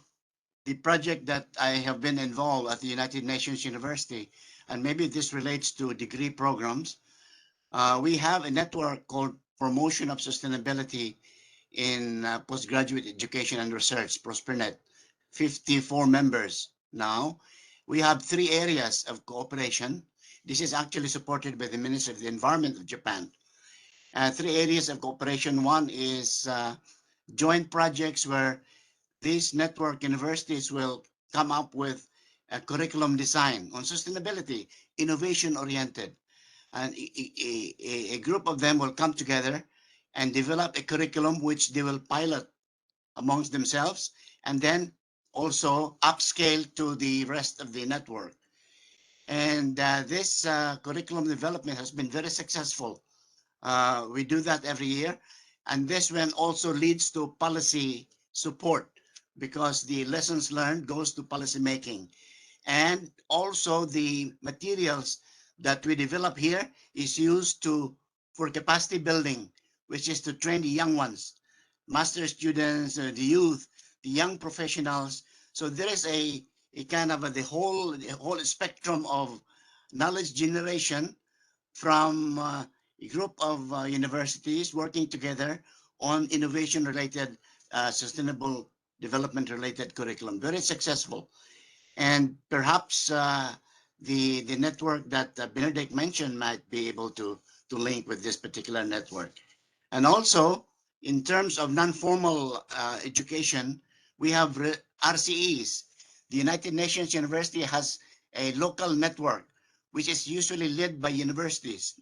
the project that I have been involved at the United Nations University, and maybe this relates to degree programs. We have a network called Promotion of Sustainability in Postgraduate Education and Research, ProsperNet, 54 members now. We have 3 areas of cooperation. This is actually supported by the Ministry of the Environment of Japan. 3 areas of cooperation. One is joint projects where these network universities will come up with a curriculum design on sustainability, innovation oriented. And a group of them will come together and develop a curriculum which they will pilot amongst themselves, and then also upscale to the rest of the network. And this curriculum development has been very successful. We do that every year. And this one also leads to policy support, because the lessons learned goes to policy making. And also the materials that we develop here is used for capacity building, which is to train the young ones, master students, the youth, the young professionals. So there is a kind of the whole spectrum of knowledge generation from a group of universities working together on innovation related, sustainable development related curriculum. Very successful. And perhaps the network that Benedict mentioned might be able to link with this particular network. And also, in terms of non-formal education, we have RCEs. The United Nations University has a local network, which is usually led by universities.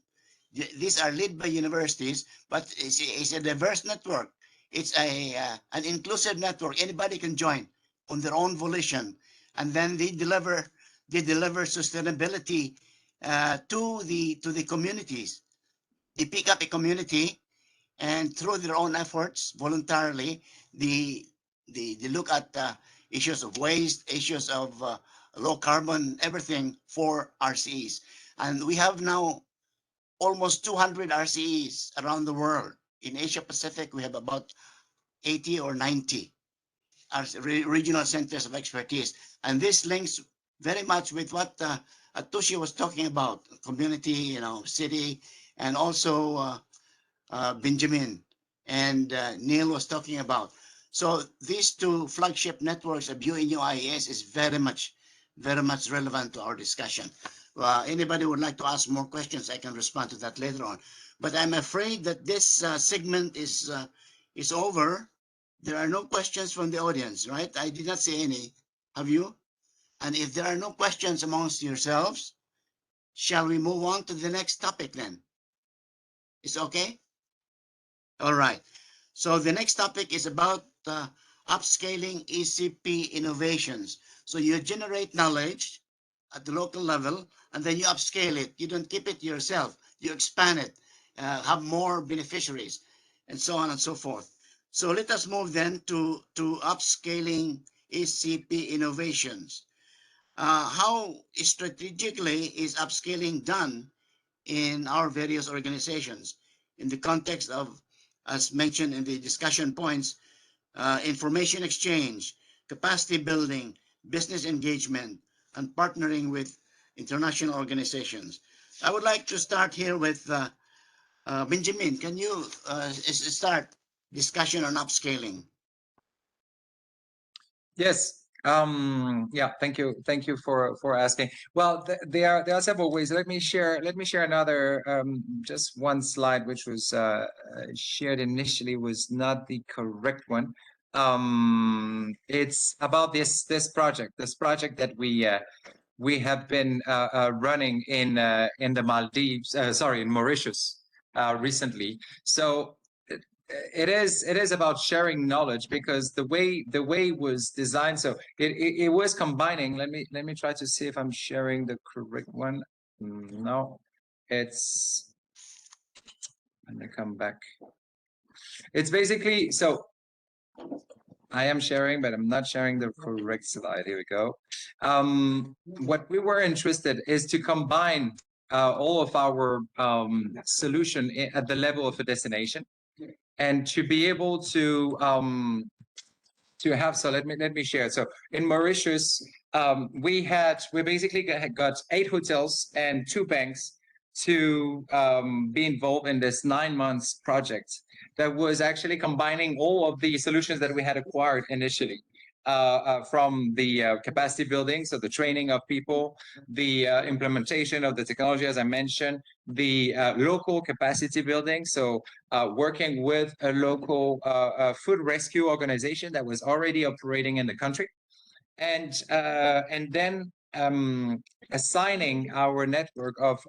These are led by universities, but it's a diverse network. It's an inclusive network. Anybody can join on their own volition, and then they deliver sustainability to the communities. They pick up a community, and through their own efforts, voluntarily, they look at issues of waste, issues of low carbon, everything for RCEs. And we have now almost 200 RCEs around the world. In Asia Pacific, we have about 80 or 90 regional centers of expertise. And this links very much with what Atushi was talking about, community, city, and also Benjamin and Neil was talking about. So these 2 flagship networks of UNU IAS is very much relevant to our discussion. Anybody would like to ask more questions, I can respond to that later on. But I'm afraid that this segment is over. There are no questions from the audience, right? I did not see any. Have you? And if there are no questions amongst yourselves, shall we move on to the next topic then? Is okay? All right. So the next topic is about upscaling ECP innovations. So you generate knowledge at the local level, and then you upscale it. You don't keep it yourself. You expand it, have more beneficiaries, and so on and so forth. So let us move then to upscaling ECP innovations. How strategically is upscaling done in our various organizations in the context of, as mentioned in the discussion points, information exchange, capacity building, business engagement, and partnering with international organizations? I would like to start here with Benjamin. Can you start discussion on upscaling? Yes. Yeah. Thank you. Thank you for asking. Well, there are several ways. Let me share another just one slide, which was shared initially was not the correct one. It's about this project that we have been running in the Maldives, sorry, in Mauritius recently. So it is about sharing knowledge, because the way it was designed, so it was combining. Let me try to see if I'm sharing the correct one. No, it's, let me come back. It's basically, so I am sharing, but I'm not sharing the correct slide. Here we go. What we were interested is to combine all of our solution at the level of a destination, and to be able to have, so let me share. So in Mauritius, we basically got 8 hotels and 2 banks to be involved in this 9 months project that was actually combining all of the solutions that we had acquired initially. From the capacity building, so the training of people, the implementation of the technology, as I mentioned, the local capacity building, so working with a local food rescue organization that was already operating in the country, and then assigning our network of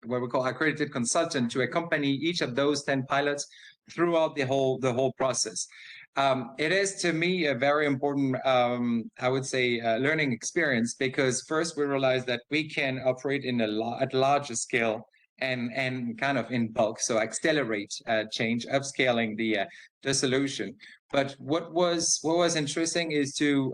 what we call accredited consultant to accompany each of those 10 pilots throughout the whole process. It is, to me, a very important, I would say, learning experience, because first we realized that we can operate at larger scale and kind of in bulk, so accelerate change, upscaling the solution. But what was interesting is to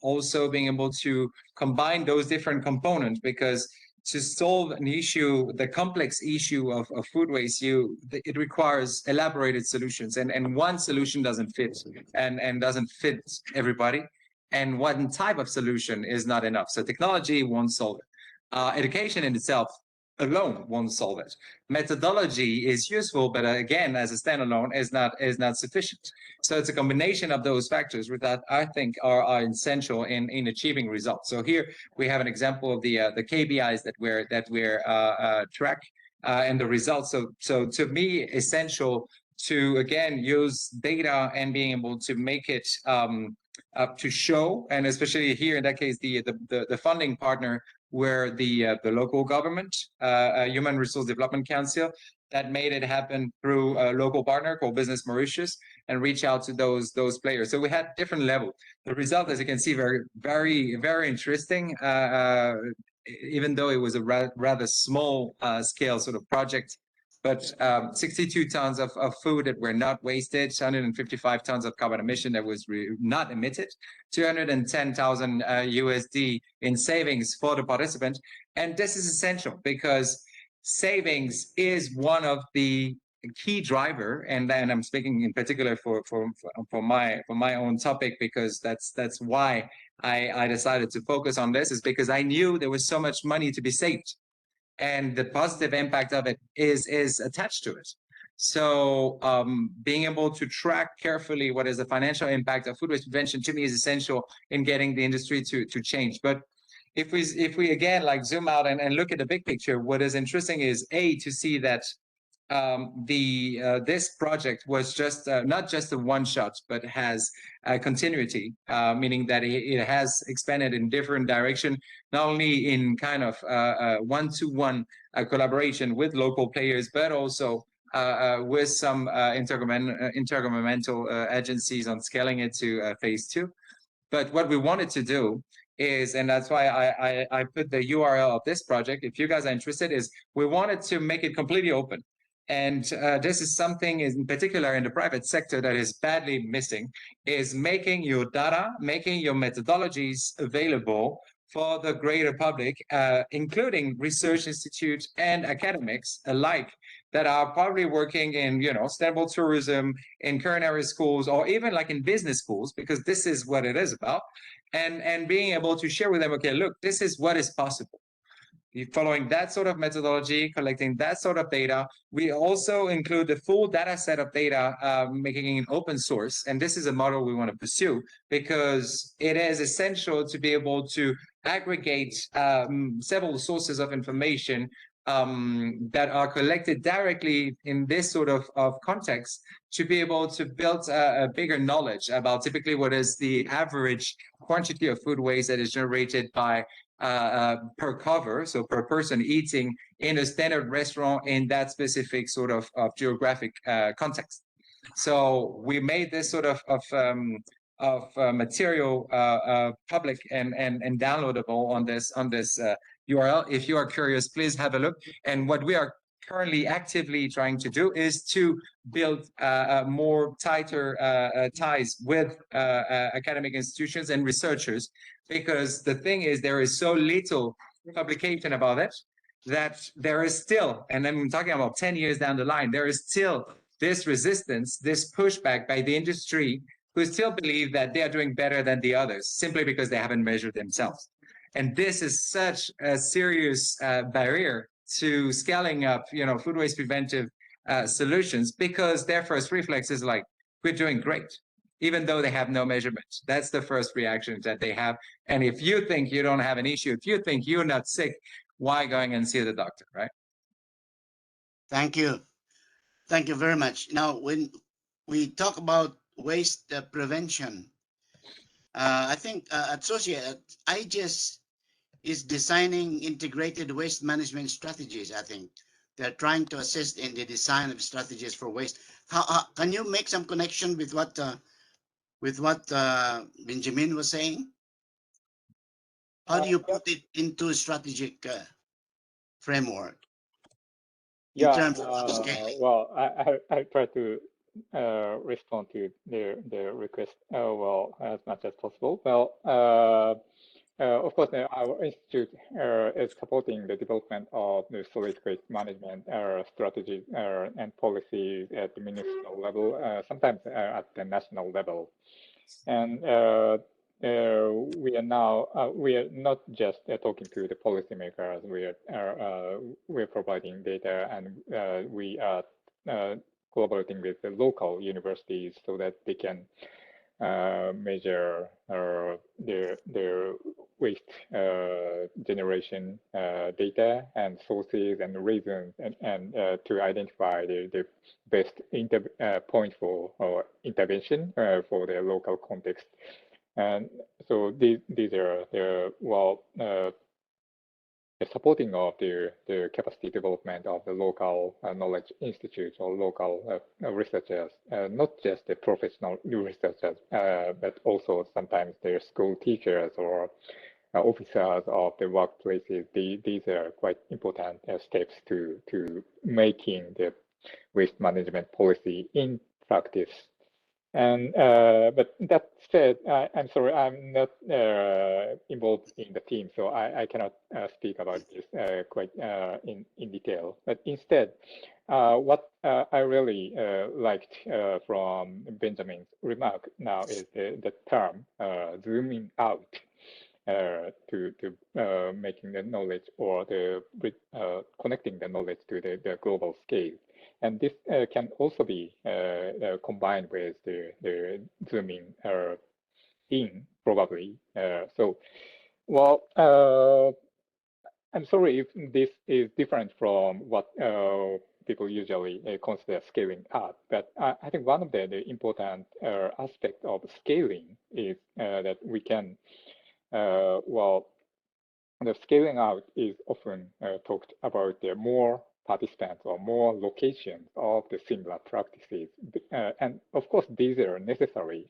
also being able to combine those different components, because to solve an issue, the complex issue of food waste, it requires elaborated solutions, and one solution doesn't fit and doesn't fit everybody, and one type of solution is not enough. So technology won't solve it. Education in itself alone won't solve it. Methodology is useful, but again, as a standalone, is not sufficient. So it's a combination of those factors that I think are essential in achieving results. So here we have an example of the KPIs that we're track and the results. So to me, essential to again use data and being able to make it to show, and especially here in that case, the funding partner were the local government, Human Resource Development Council, that made it happen through a local partner called Business Mauritius, and reach out to those players. So we had different levels. The result, as you can see, very interesting. Even though it was a rather small scale sort of project, but 62 tons of food that were not wasted, 155 tons of carbon emission that was not emitted, 210,000 USD in savings for the participant. And this is essential because savings is one of the key driver, and then I'm speaking in particular for my own topic, because that's why I decided to focus on this, is because I knew there was so much money to be saved, and the positive impact of it is attached to it. So being able to track carefully what is the financial impact of food waste prevention, to me, is essential in getting the industry to change. But if we again like zoom out and look at the big picture, what is interesting is to see that this project was just not just a one shot, but has a continuity, meaning that it has expanded in different direction, not only in kind of one-to-one collaboration with local players, but also with some intergovernmental agencies on scaling it to phase 2. But what we wanted to do is, and that's why I put the URL of this project, if you guys are interested, is we wanted to make it completely open. And this is something in particular in the private sector that is badly missing, is making your data, making your methodologies available for the greater public, including research institutes and academics alike, that are probably working in, sustainable tourism, in culinary schools, or even like in business schools, because this is what it is about, and being able to share with them, okay, look, this is what is possible. following that sort of methodology, collecting that sort of data. We also include the full data set of data, making it open source. And this is a model we want to pursue because it is essential to be able to aggregate several sources of information that are collected directly in this sort of context to be able to build a bigger knowledge about typically what is the average quantity of food waste that is generated by per cover, so per person eating in a standard restaurant in that specific sort of geographic context. So we made this sort of material public and downloadable on this URL. If you are curious, please have a look. And what we are currently actively trying to do is to build more tighter ties with academic institutions and researchers, because the thing is there is so little publication about it that there is still, and I'm talking about 10 years down the line, there is still this resistance, this pushback by the industry who still believe that they are doing better than the others simply because they haven't measured themselves. And this is such a serious barrier to scaling up, food waste preventive solutions, because their first reflex is like, we're doing great, even though they have no measurement. That's the first reaction that they have. And if you think you don't have an issue, if you think you're not sick, why going and see the doctor, right? Thank you. Thank you very much. Now, when we talk about waste prevention, I think Associate IGES is designing integrated waste management strategies. I think they're trying to assist in the design of strategies for waste. Can you make some connection with what Benjamin was saying? How do you put it into a strategic framework in terms of scaling? Well, I try to respond to their request as much as possible. Well, of course, our institute is supporting the development of the solid waste management strategies and policies at the municipal level, sometimes at the national level. And we are now we are not just talking to the policymakers. We're providing data, and we are collaborating with the local universities so that they can measure their waste generation data and sources and reasons, and to identify the best point for intervention for their local context. And so these are the supporting of the capacity development of the local knowledge institutes or local researchers, not just the professional researchers, but also sometimes their school teachers or officers of the workplaces. These are quite important steps to making the waste management policy in practice. And but that said, I'm sorry, I'm not involved in the team, so I cannot speak about this quite in detail. But instead, what I really liked from Benjamin's remark now is the term zooming out to making the knowledge or the connecting the knowledge to the global scale. And this can also be combined with the zooming in, probably. So, well, I'm sorry if this is different from what people usually consider scaling up, but I think one of the important aspects of scaling is that we can, the scaling out is often talked about the more participants or more locations of the similar practices. And of course, these are necessary,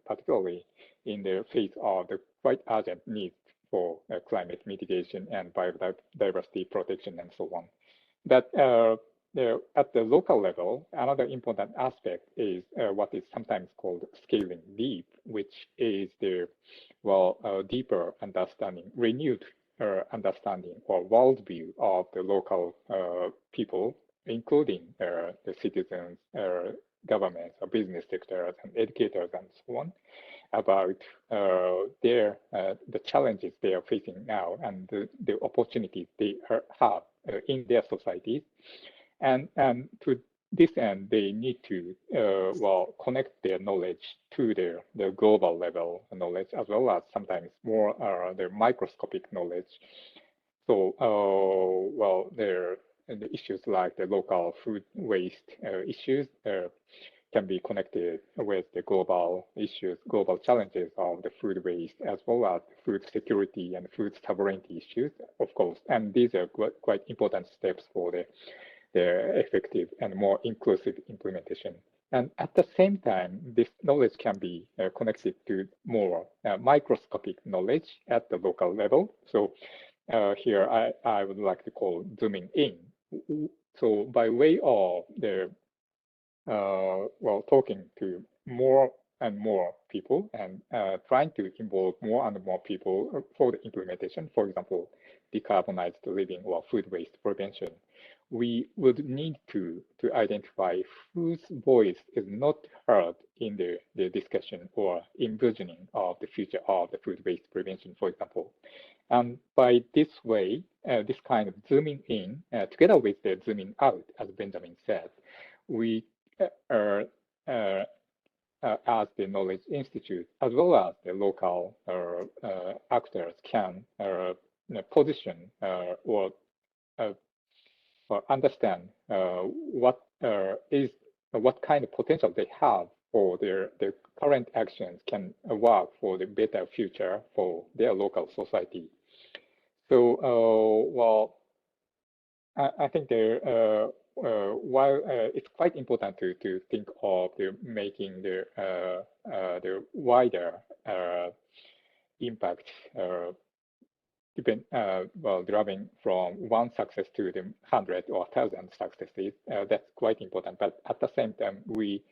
particularly in the face of the quite urgent needs for climate mitigation and biodiversity protection and so on. But at the local level, another important aspect is what is sometimes called scaling deep, which is the deeper understanding, renewed understanding or worldview of the local people, including the citizens, governments or business sectors and educators and so on about the challenges they are facing now and the opportunities they have in their societies. And to this end, they need to connect their knowledge to their global level knowledge, as well as sometimes more their microscopic knowledge. So, the issues like the local food waste issues can be connected with the global issues, global challenges of the food waste, as well as food security and food sovereignty issues, of course. And these are quite important steps for the effective and more inclusive implementation. And at the same time, this knowledge can be connected to more microscopic knowledge at the local level. So here I would like to call zooming in. So by way of the talking to more and more people and trying to involve more and more people for the implementation, for example, decarbonized living or food waste prevention, we would need to identify whose voice is not heard in the discussion or envisioning of the future of the food waste prevention, for example. And by this way, this kind of zooming in, together with the zooming out, as Benjamin said, we as the Knowledge Institute, as well as the local actors can position or understand what kind of potential they have for their current actions can work for the better future for their local society. So, I think while it's quite important to think of making the wider impact, deriving from one success to the 100 or 1,000 successes, that's quite important. But at the same time, we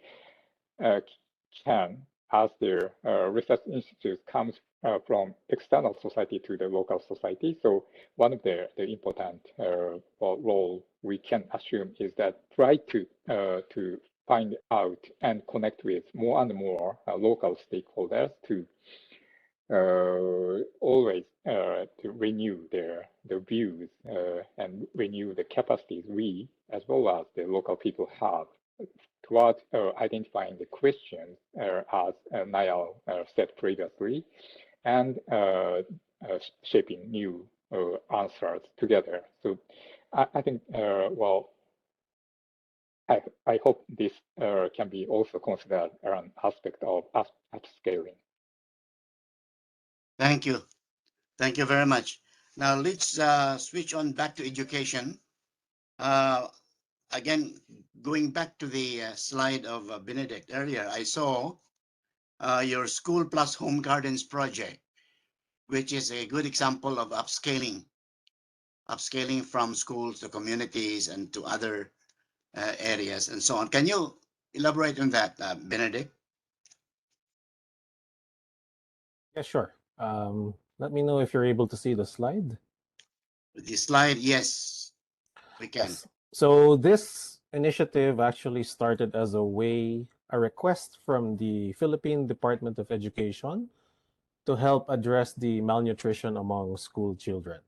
can, as the research institute comes from external society to the local society. So one of the important role we can assume is that try to find out and connect with more and more local stakeholders to always to renew their views and renew the capacities we, as well as the local people, have towards identifying the questions, as Niall said previously, and shaping new answers together. So I think, I hope this can be also considered an aspect of upscaling. Thank you. Thank you very much. Now let's switch on back to education. Again, going back to the slide of Benedict earlier, I saw your School Plus Home Gardens project, which is a good example of upscaling from schools to communities and to other areas and so on. Can you elaborate on that, Benedict? Yeah, sure. Let me know if you're able to see the slide. The slide, yes, we can. Yes. So this initiative actually started as a request from the Philippine Department of Education to help address the malnutrition among school children.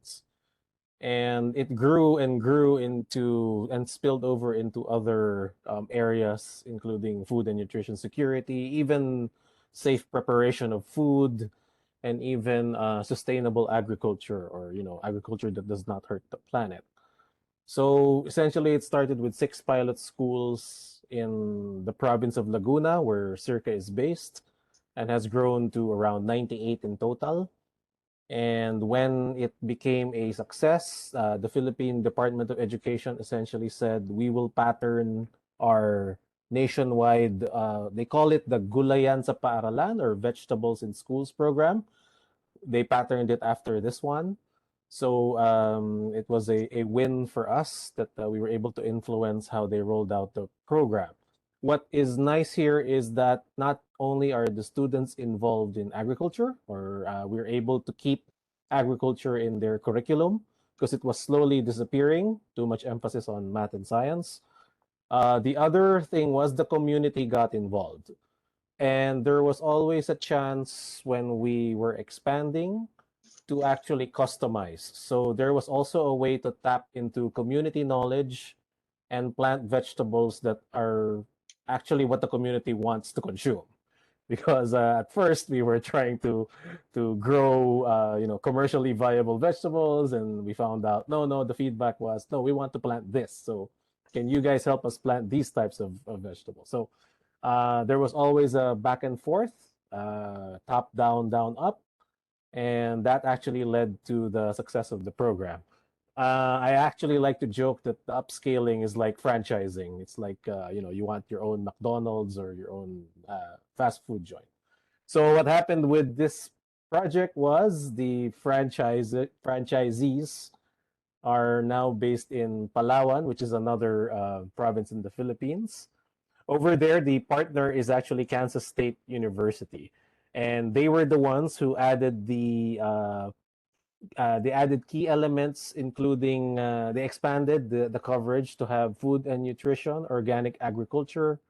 And it grew and grew into and spilled over into other areas, including food and nutrition security, even safe preparation of food, and even sustainable agriculture, or agriculture that does not hurt the planet. So essentially, it started with 6 pilot schools in the province of Laguna, where Circa is based, and has grown to around 98 in total. And when it became a success, the Philippine Department of Education essentially said, we will pattern our nationwide, they call it the Gulayan sa Paaralan, or Vegetables in Schools program. They patterned it after this one. So it was a win for us that we were able to influence how they rolled out the program. What is nice here is that not only are the students involved in agriculture, or we're able to keep agriculture in their curriculum because it was slowly disappearing, too much emphasis on math and science. The other thing was the community got involved. And there was always a chance when we were expanding to actually customize. So there was also a way to tap into community knowledge and plant vegetables that are actually what the community wants to consume. Because at first we were trying to grow commercially viable vegetables, and we found out no, the feedback was no, we want to plant this. So can you guys help us plant these types of vegetables? So there was always a back and forth, top down, down up, and that actually led to the success of the program. I actually like to joke that the upscaling is like franchising. It's like you want your own McDonald's or your own fast food joint. So what happened with this project was the franchisees are now based in Palawan, which is another province in the Philippines. Over there, the partner is actually Kansas State University, and they were the ones who added they added key elements, including they expanded the coverage to have food and nutrition, organic agriculture,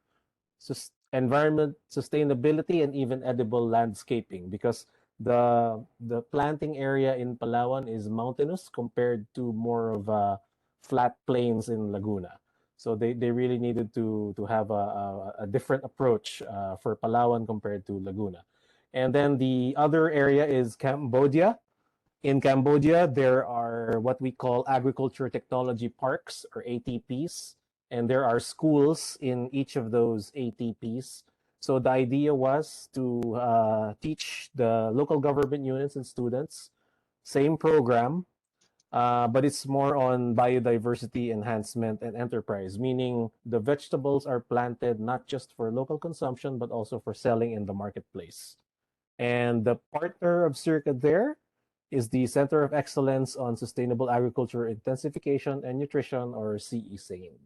environment sustainability, and even edible landscaping, because the planting area in Palawan is mountainous compared to more of flat plains in Laguna. So they really needed to have a different approach for Palawan compared to Laguna. And then the other area is Cambodia. In Cambodia, there are what we call agriculture technology parks, or ATPs, and there are schools in each of those ATPs. So the idea was to teach the local government units and students, same program, but it's more on biodiversity enhancement and enterprise, meaning the vegetables are planted not just for local consumption, but also for selling in the marketplace. And the partner of Circa there is the Center of Excellence on Sustainable Agriculture Intensification and Nutrition, or CESAIN.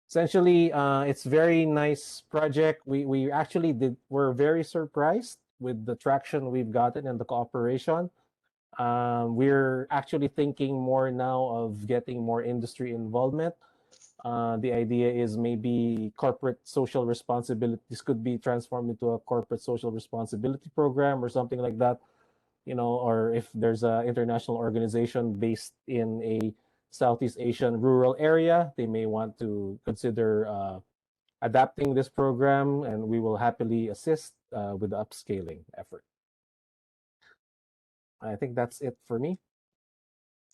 Essentially, it's very nice project. We actually were very surprised with the traction we've gotten and the cooperation. We're actually thinking more now of getting more industry involvement. The idea is maybe corporate social responsibility. This could be transformed into a corporate social responsibility program or something like that. Or if there's an international organization based in a Southeast Asian rural area, they may want to consider adapting this program, and we will happily assist with the upscaling effort. I think that's it for me.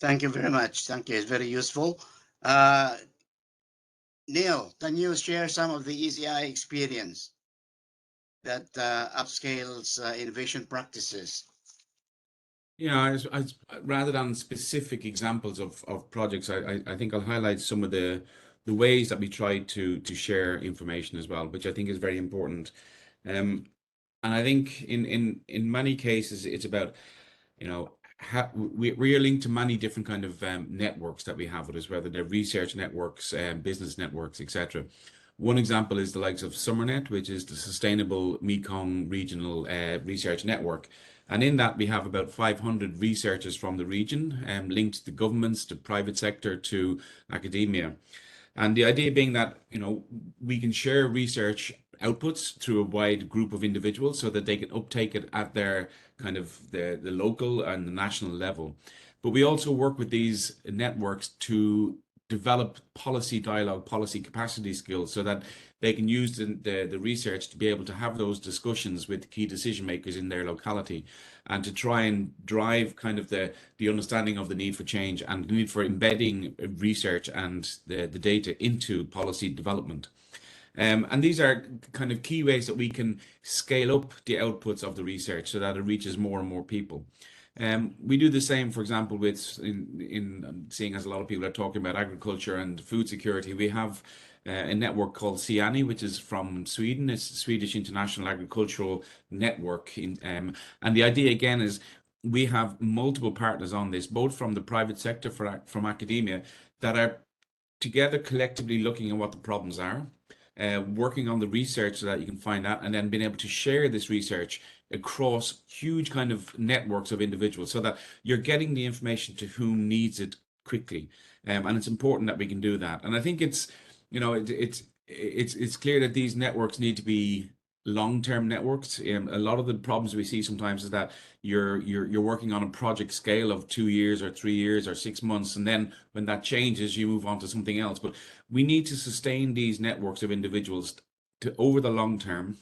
Thank you very much. Thank you. It's very useful. Neil, can you share some of the ECI experience that upscales innovation practices? Yeah, rather than specific examples of projects, I think I'll highlight some of the ways that we try to share information as well, which I think is very important. And I think in many cases it's about, how we are linked to many different kind of networks that we have with us, whether they're research networks, business networks, etc. One example is the likes of SummerNet, which is the Sustainable Mekong Regional Research Network. And in that, we have about 500 researchers from the region, linked to governments, to private sector, to academia. And the idea being that, we can share research outputs through a wide group of individuals so that they can uptake it at their kind of the local and the national level. But we also work with these networks to develop policy dialogue, policy capacity skills, so that they can use the research to be able to have those discussions with key decision makers in their locality, and to try and drive kind of the understanding of the need for change and the need for embedding research and the data into policy development. And these are kind of key ways that we can scale up the outputs of the research so that it reaches more and more people. We do the same, for example, with in seeing as a lot of people are talking about agriculture and food security. We have a network called SIANI, which is from Sweden. It's the Swedish International Agricultural Network. And the idea again is we have multiple partners on this, both from the private sector, from academia, that are together collectively looking at what the problems are, working on the research so that you can find out, and then being able to share this research across huge kind of networks of individuals so that you're getting the information to whom needs it quickly. And it's important that we can do that. And I think it's you know, it's clear that these networks need to be long-term networks. A lot of the problems we see sometimes is that you're working on a project scale of 2 years or 3 years or 6 months, and then when that changes, you move on to something else. But we need to sustain these networks of individuals to over the long term,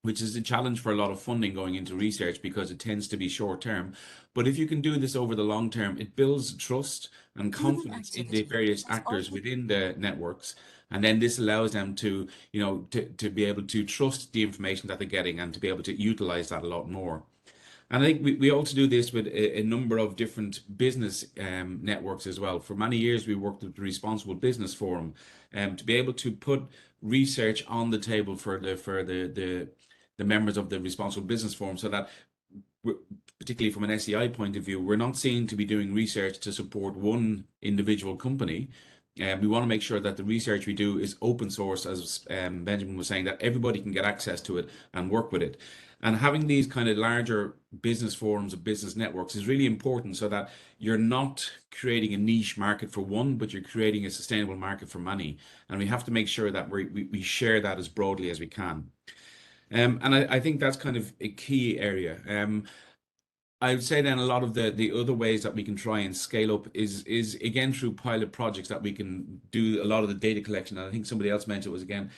which is a challenge for a lot of funding going into research because it tends to be short term. But if you can do this over the long term, it builds trust and confidence in the various actors within the networks. And then this allows them to, you know, to be able to trust the information that they're getting and to be able to utilize that a lot more. And I think we also do this with a number of different business networks as well. For many years, we worked with the Responsible Business Forum to be able to put research on the table for the members of the Responsible Business Forum, so that particularly from an SEI point of view, we're not seen to be doing research to support one individual company. We want to make sure that the research we do is open source, as Benjamin was saying, that everybody can get access to it and work with it. And having these kind of larger business forums of business networks is really important, so that you're not creating a niche market for one, but you're creating a sustainable market for many. And we have to make sure that we share that as broadly as we can. And I think that's kind of a key area. I would say then a lot of the other ways that we can try and scale up is again through pilot projects that we can do a lot of the data collection. And I think somebody else mentioned it was again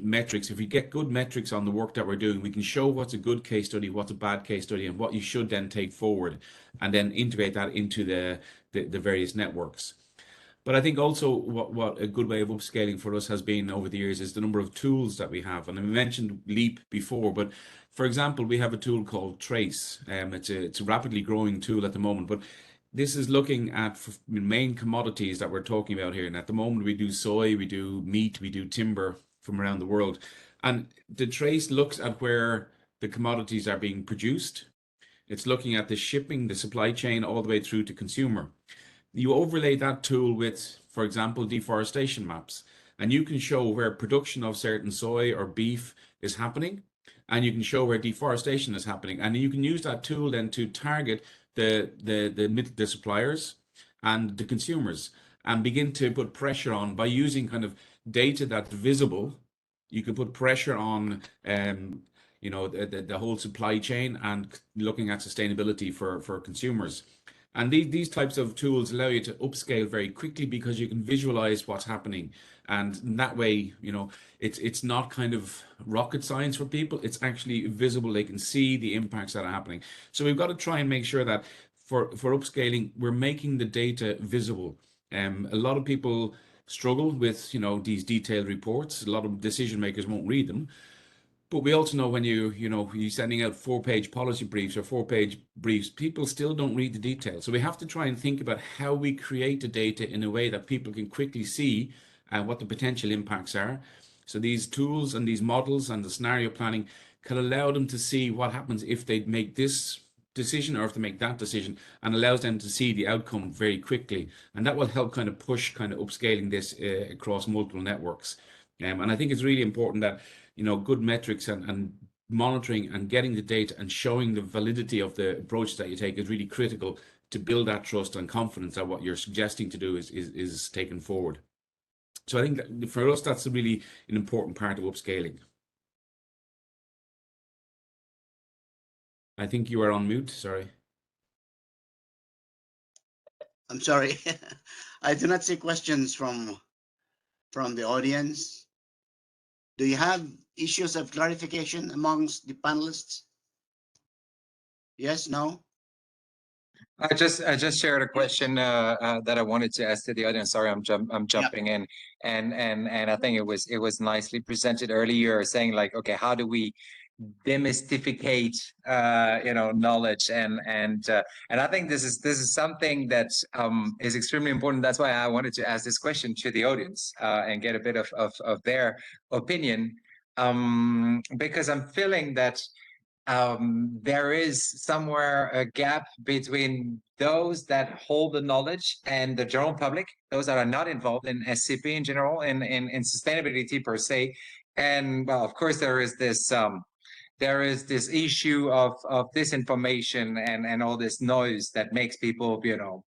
metrics. If we get good metrics on the work that we're doing, we can show what's a good case study, what's a bad case study, and what you should then take forward, and then integrate that into the various networks. But I think also what a good way of upscaling for us has been over the years is the number of tools that we have. And I mentioned Leap before, but for example, we have a tool called Trace. It's a rapidly growing tool at the moment, but this is looking at main commodities that we're talking about here. And at the moment, we do soy, we do meat, we do timber from around the world. And the Trace looks at where the commodities are being produced. It's looking at the shipping, the supply chain, all the way through to consumer. You overlay that tool with, for example, deforestation maps, and you can show where production of certain soy or beef is happening, and you can show where deforestation is happening. And you can use that tool then to target the suppliers and the consumers, and begin to put pressure on by using kind of data that's visible. You can put pressure on you know, the whole supply chain and looking at sustainability for consumers. And these types of tools allow you to upscale very quickly because you can visualize what's happening. And in that way, you know, it's not kind of rocket science for people. It's actually visible. They can see the impacts that are happening. So we've got to try and make sure that for upscaling, we're making the data visible. A lot of people struggle with, you know, these detailed reports. A lot of decision makers won't read them. But we also know when you're sending out 4-page policy briefs or 4-page briefs, people still don't read the details. So we have to try and think about how we create the data in a way that people can quickly see what the potential impacts are. So these tools and these models and the scenario planning can allow them to see what happens if they make this decision or if they make that decision, and allows them to see the outcome very quickly. And that will help kind of push kind of upscaling this across multiple networks. And I think it's really important that, you know, good metrics and monitoring and getting the data and showing the validity of the approach that you take is really critical to build that trust and confidence that what you're suggesting to do is taken forward. So I think that for us, that's really an important part of upscaling. I think you are on mute, sorry. I'm sorry. I do not see questions from the audience. Do you have issues of clarification amongst the panelists? Yes, no? I just shared a question that I wanted to ask to the audience. Sorry, I'm jumping in, and I think it was nicely presented earlier, saying like, okay, how do we demystify you know, knowledge, and I think this is something that is extremely important. That's why I wanted to ask this question to the audience and get a bit of their opinion, because I'm feeling that there is somewhere a gap between those that hold the knowledge and the general public, those that are not involved in SCP in general, in sustainability per se. And well, of course, there is this issue of disinformation and all this noise that makes people, you know,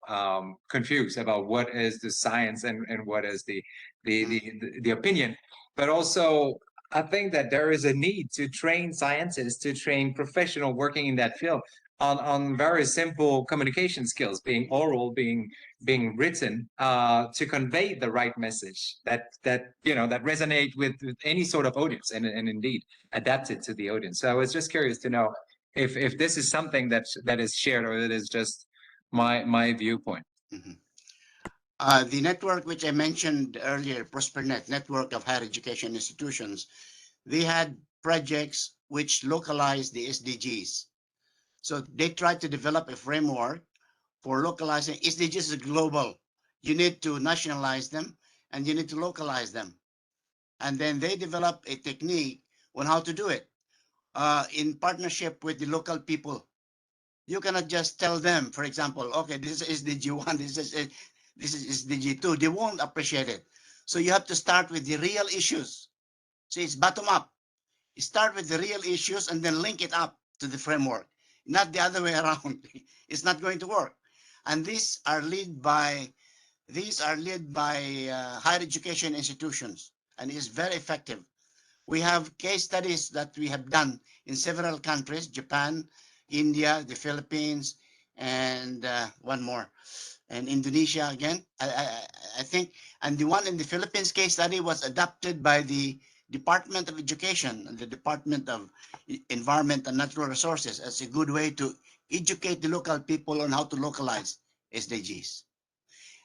confused about what is the science and what is the the opinion, but also I think that there is a need to train scientists, to train professional working in that field on very simple communication skills, being oral, being written, to convey the right message that resonate with any sort of audience, and indeed adapt it to the audience. So I was just curious to know if this is something that is shared, or it is just my viewpoint. The network which I mentioned earlier, ProsperNet, Network of Higher Education Institutions, they had projects which localized the SDGs. So they tried to develop a framework for localizing. SDGs is global. You need to nationalize them and you need to localize them. And then they developed a technique on how to do it in partnership with the local people. You cannot just tell them, for example, okay, this is SDG1, this is SDG2. They won't appreciate it. So you have to start with the real issues. So it's bottom up. You start with the real issues and then link it up to the framework, not the other way around. It's not going to work. And these are led by higher education institutions, and it's very effective. We have case studies that we have done in several countries: Japan, India, the Philippines, and one more, and Indonesia again, I think. And the one in the Philippines case study was adopted by the Department of Education and the Department of Environment and Natural Resources as a good way to educate the local people on how to localize SDGs.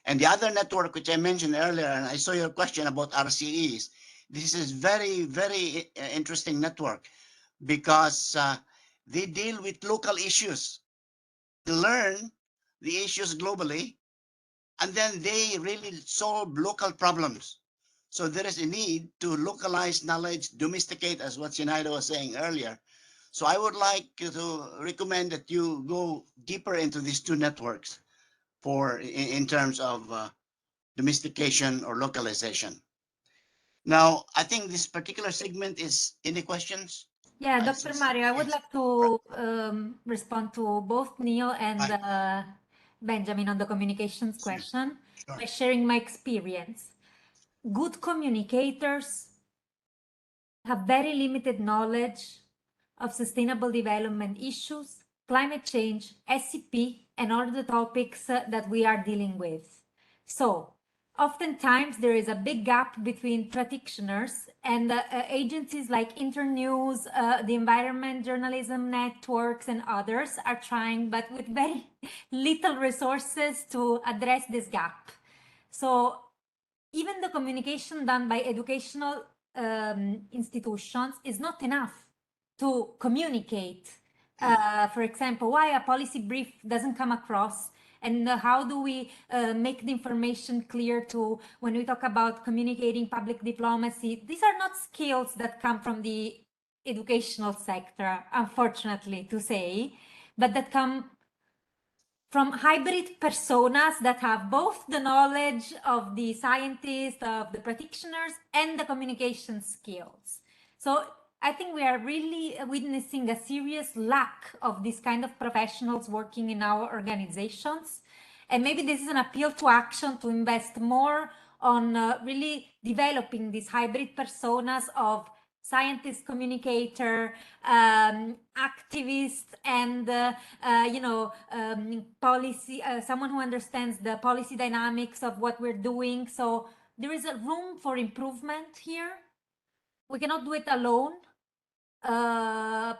And the other network, which I mentioned earlier, and I saw your question about RCEs, this is very, very interesting network because they deal with local issues. They learn the issues globally, and then they really solve local problems. So there is a need to localize knowledge, domesticate, as what Sinaida was saying earlier. So I would like to recommend that you go deeper into these two networks in terms of domestication or localization. Now, I think this particular segment is any questions? Yeah, Dr. Mario, I would Yes. like to respond to both Neil and Right. Benjamin on the communications question Sure. by sharing my experience. Good communicators have very limited knowledge of sustainable development issues, climate change, SCP, and all the topics that we are dealing with. So, oftentimes there is a big gap between practitioners and agencies like Internews, the environment journalism networks, and others are trying, but with very little resources to address this gap. So even the communication done by educational institutions is not enough to communicate. For example, why a policy brief doesn't come across, and how do we make the information clear to when we talk about communicating public diplomacy? These are not skills that come from the educational sector, unfortunately to say, but that come from hybrid personas that have both the knowledge of the scientists, of the practitioners, and the communication skills. So I think we are really witnessing a serious lack of this kind of professionals working in our organizations. And maybe this is an appeal to action to invest more on really developing these hybrid personas of scientist, communicator, activist, and policy, someone who understands the policy dynamics of what we're doing. So there is a room for improvement here. We cannot do it alone.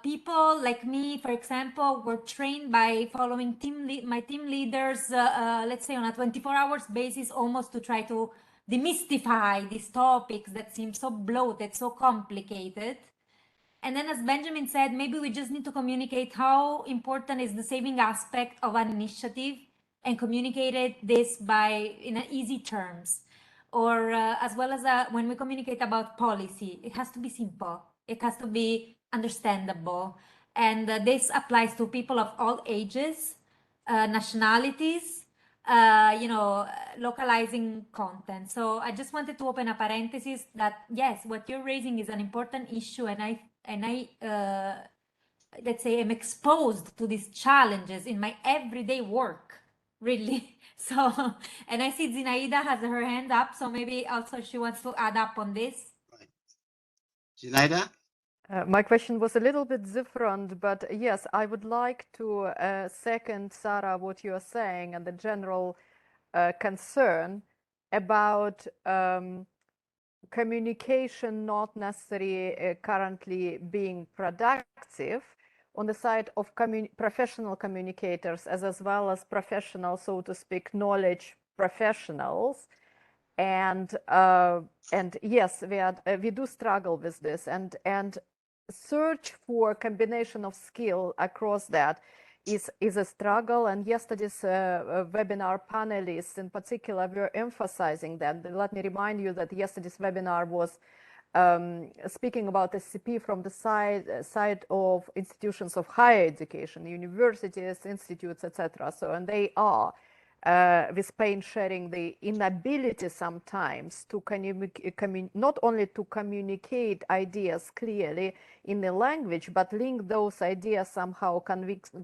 People like me, for example, were trained by following my team leaders, let's say on a 24 hours basis, almost to try to demystify these topics that seem so bloated, so complicated. And then, as Benjamin said, maybe we just need to communicate how important is the saving aspect of an initiative and communicate this in easy terms. Or as well as when we communicate about policy, it has to be simple. It has to be understandable. And this applies to people of all ages, nationalities, localizing content. So I just wanted to open a parenthesis that yes, what you're raising is an important issue, and I let's say I'm exposed to these challenges in my everyday work really. So, and I see Zinaida has her hand up, so maybe also she wants to add up on this. Zinaida? My question was a little bit different, but yes, I would like to second, Sarah, what you're saying and the general concern about communication not necessarily currently being productive on the side of professional communicators as well as professional, so to speak, knowledge professionals. And yes, we do struggle with this, and search for combination of skill across that is a struggle. And yesterday's webinar panelists in particular were emphasizing that. Let me remind you that yesterday's webinar was speaking about SCP from the side of institutions of higher education, universities, institutes, etc. So, and they are with pain sharing the inability sometimes to not only to communicate ideas clearly in the language, but link those ideas somehow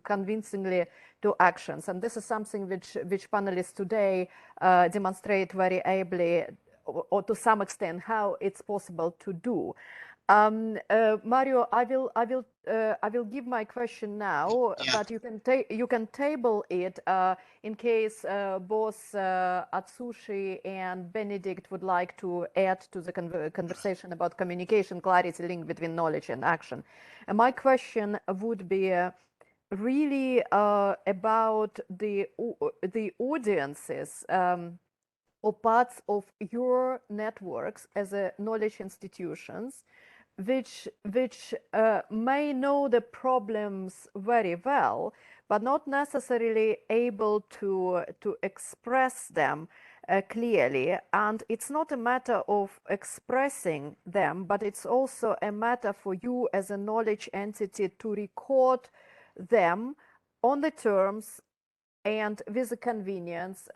convincingly to actions. And this is something which panelists today demonstrate very ably, or to some extent, how it's possible to do. Mario, I will give my question now, but you can table it in case both Atsushi and Benedict would like to add to the conversation about communication, clarity, link between knowledge and action. And my question would be really about the audiences or parts of your networks as a knowledge institutions which may know the problems very well, but not necessarily able to express them clearly. And it's not a matter of expressing them, but it's also a matter for you as a knowledge entity to record them on the terms and with a convenience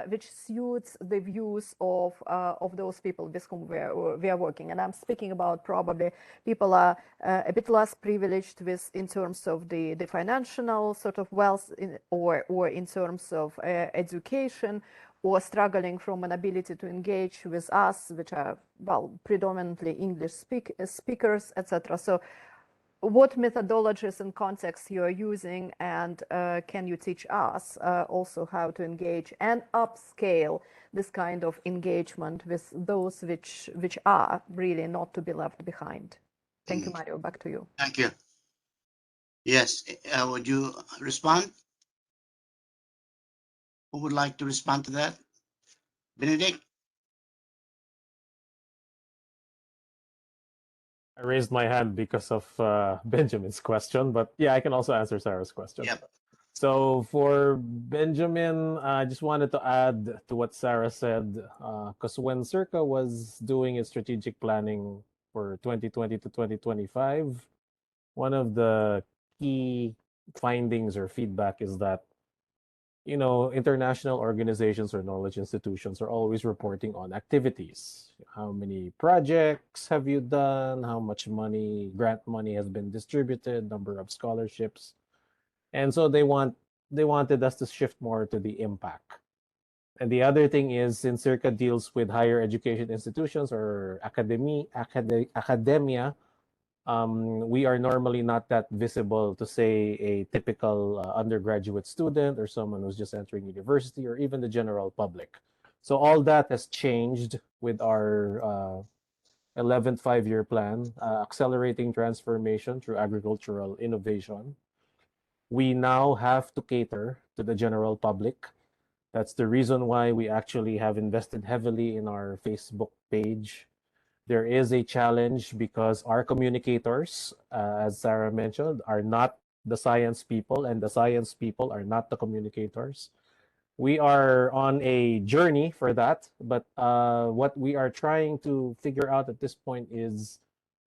which suits the views of those people with whom we are working. And I'm speaking about probably people are a bit less privileged in terms of the financial sort of wealth or in terms of education, or struggling from an ability to engage with us, which are, well, predominantly English speakers, etc. So what methodologies and contexts you are using, and can you teach us also how to engage and upscale this kind of engagement with those which are really not to be left behind? Thank you, Mario. Back to you. Thank you. Yes, would you respond? Who would like to respond to that? Benedict? I raised my hand because of Benjamin's question, but yeah, I can also answer Sarah's question. Yep. So for Benjamin, I just wanted to add to what Sarah said, because when Circa was doing its strategic planning for 2020 to 2025, one of the key findings or feedback is that, you know, international organizations or knowledge institutions are always reporting on activities. How many projects have you done? How much money, grant money has been distributed, number of scholarships. And so they wanted us to shift more to the impact. And the other thing is, since Circa deals with higher education institutions or academia, we are normally not that visible to, say, a typical undergraduate student or someone who's just entering university or even the general public. So all that has changed with our 11th five-year plan, accelerating transformation through agricultural innovation. We now have to cater to the general public. That's the reason why we actually have invested heavily in our Facebook page. There is a challenge because our communicators, as Sarah mentioned, are not the science people, and the science people are not the communicators. We are on a journey for that, but what we are trying to figure out at this point is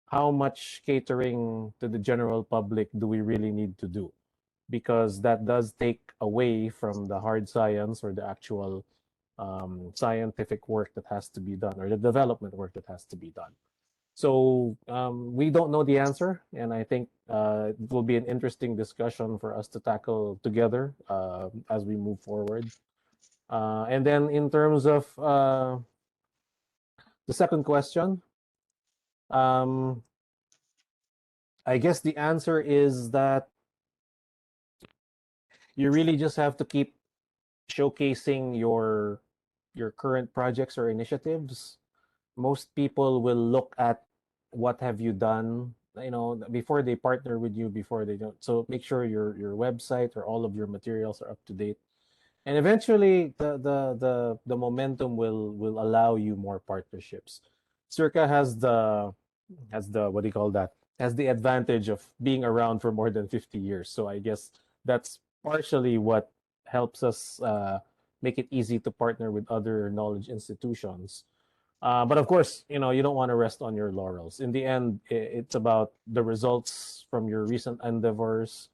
how much catering to the general public do we really need to do? Because that does take away from the hard science or the actual scientific work that has to be done, or the development work that has to be done. So we don't know the answer, and I think it will be an interesting discussion for us to tackle together as we move forward. And then in terms of the second question, I guess the answer is that you really just have to keep showcasing your current projects or initiatives. Most people will look at what have you done, before they partner with you, before they don't. So make sure your website or all of your materials are up to date, and eventually the momentum will allow you more partnerships. Circa has the what do you call that, has the advantage of being around for more than 50 years. So I guess that's partially what helps us make it easy to partner with other knowledge institutions. But of course, you don't want to rest on your laurels. In the end, it's about the results from your recent endeavors.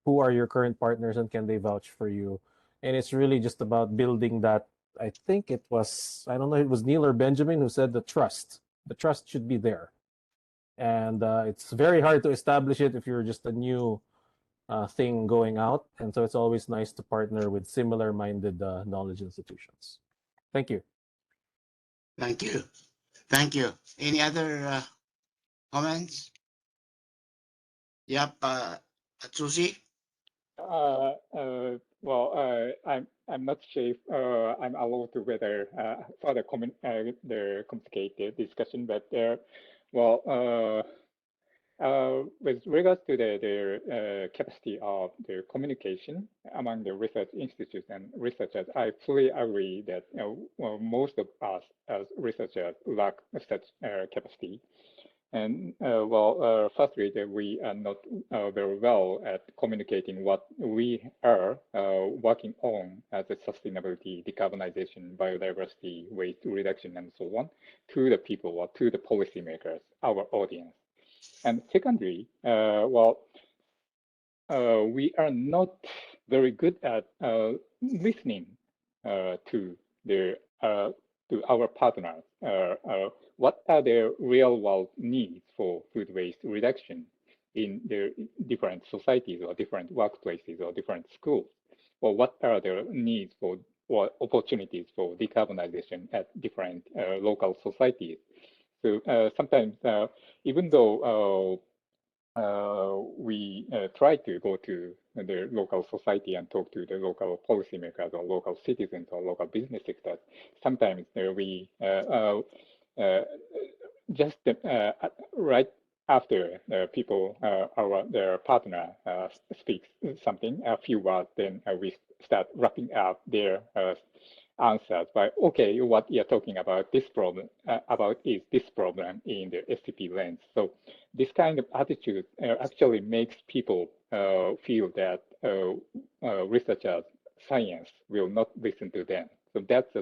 Who are your current partners and can they vouch for you? And it's really just about building that. I think it was, I don't know, it was Neil or Benjamin who said the trust. The trust should be there. And it's very hard to establish it if you're just a new thing going out. And so it's always nice to partner with similar minded knowledge institutions. Thank you. Thank you. Thank you. Any other comments? Yep. Susie? Well, I'm not sure if I'm allowed to whether further comment the complicated discussion, but with regards to the capacity of the communication among the research institutes and researchers, I fully agree that most of us as researchers lack such capacity. And firstly, that we are not very well at communicating what we are working on as a sustainability, decarbonization, biodiversity, waste reduction, and so on, to the people or to the policymakers, our audience. And secondly, we are not very good at listening to our partners. What are their real world needs for food waste reduction in their different societies or different workplaces or different schools? Or what are their needs for or opportunities for decarbonization at different local societies? So sometimes, even though we try to go to the local society and talk to the local policymakers or local citizens or local business sectors, sometimes we just right after people, their partner speaks something, a few words, then we start wrapping up their answers by, okay, what you're talking about this problem is this problem in the SCP lens. So this kind of attitude actually makes people feel that researchers, science will not listen to them. So that's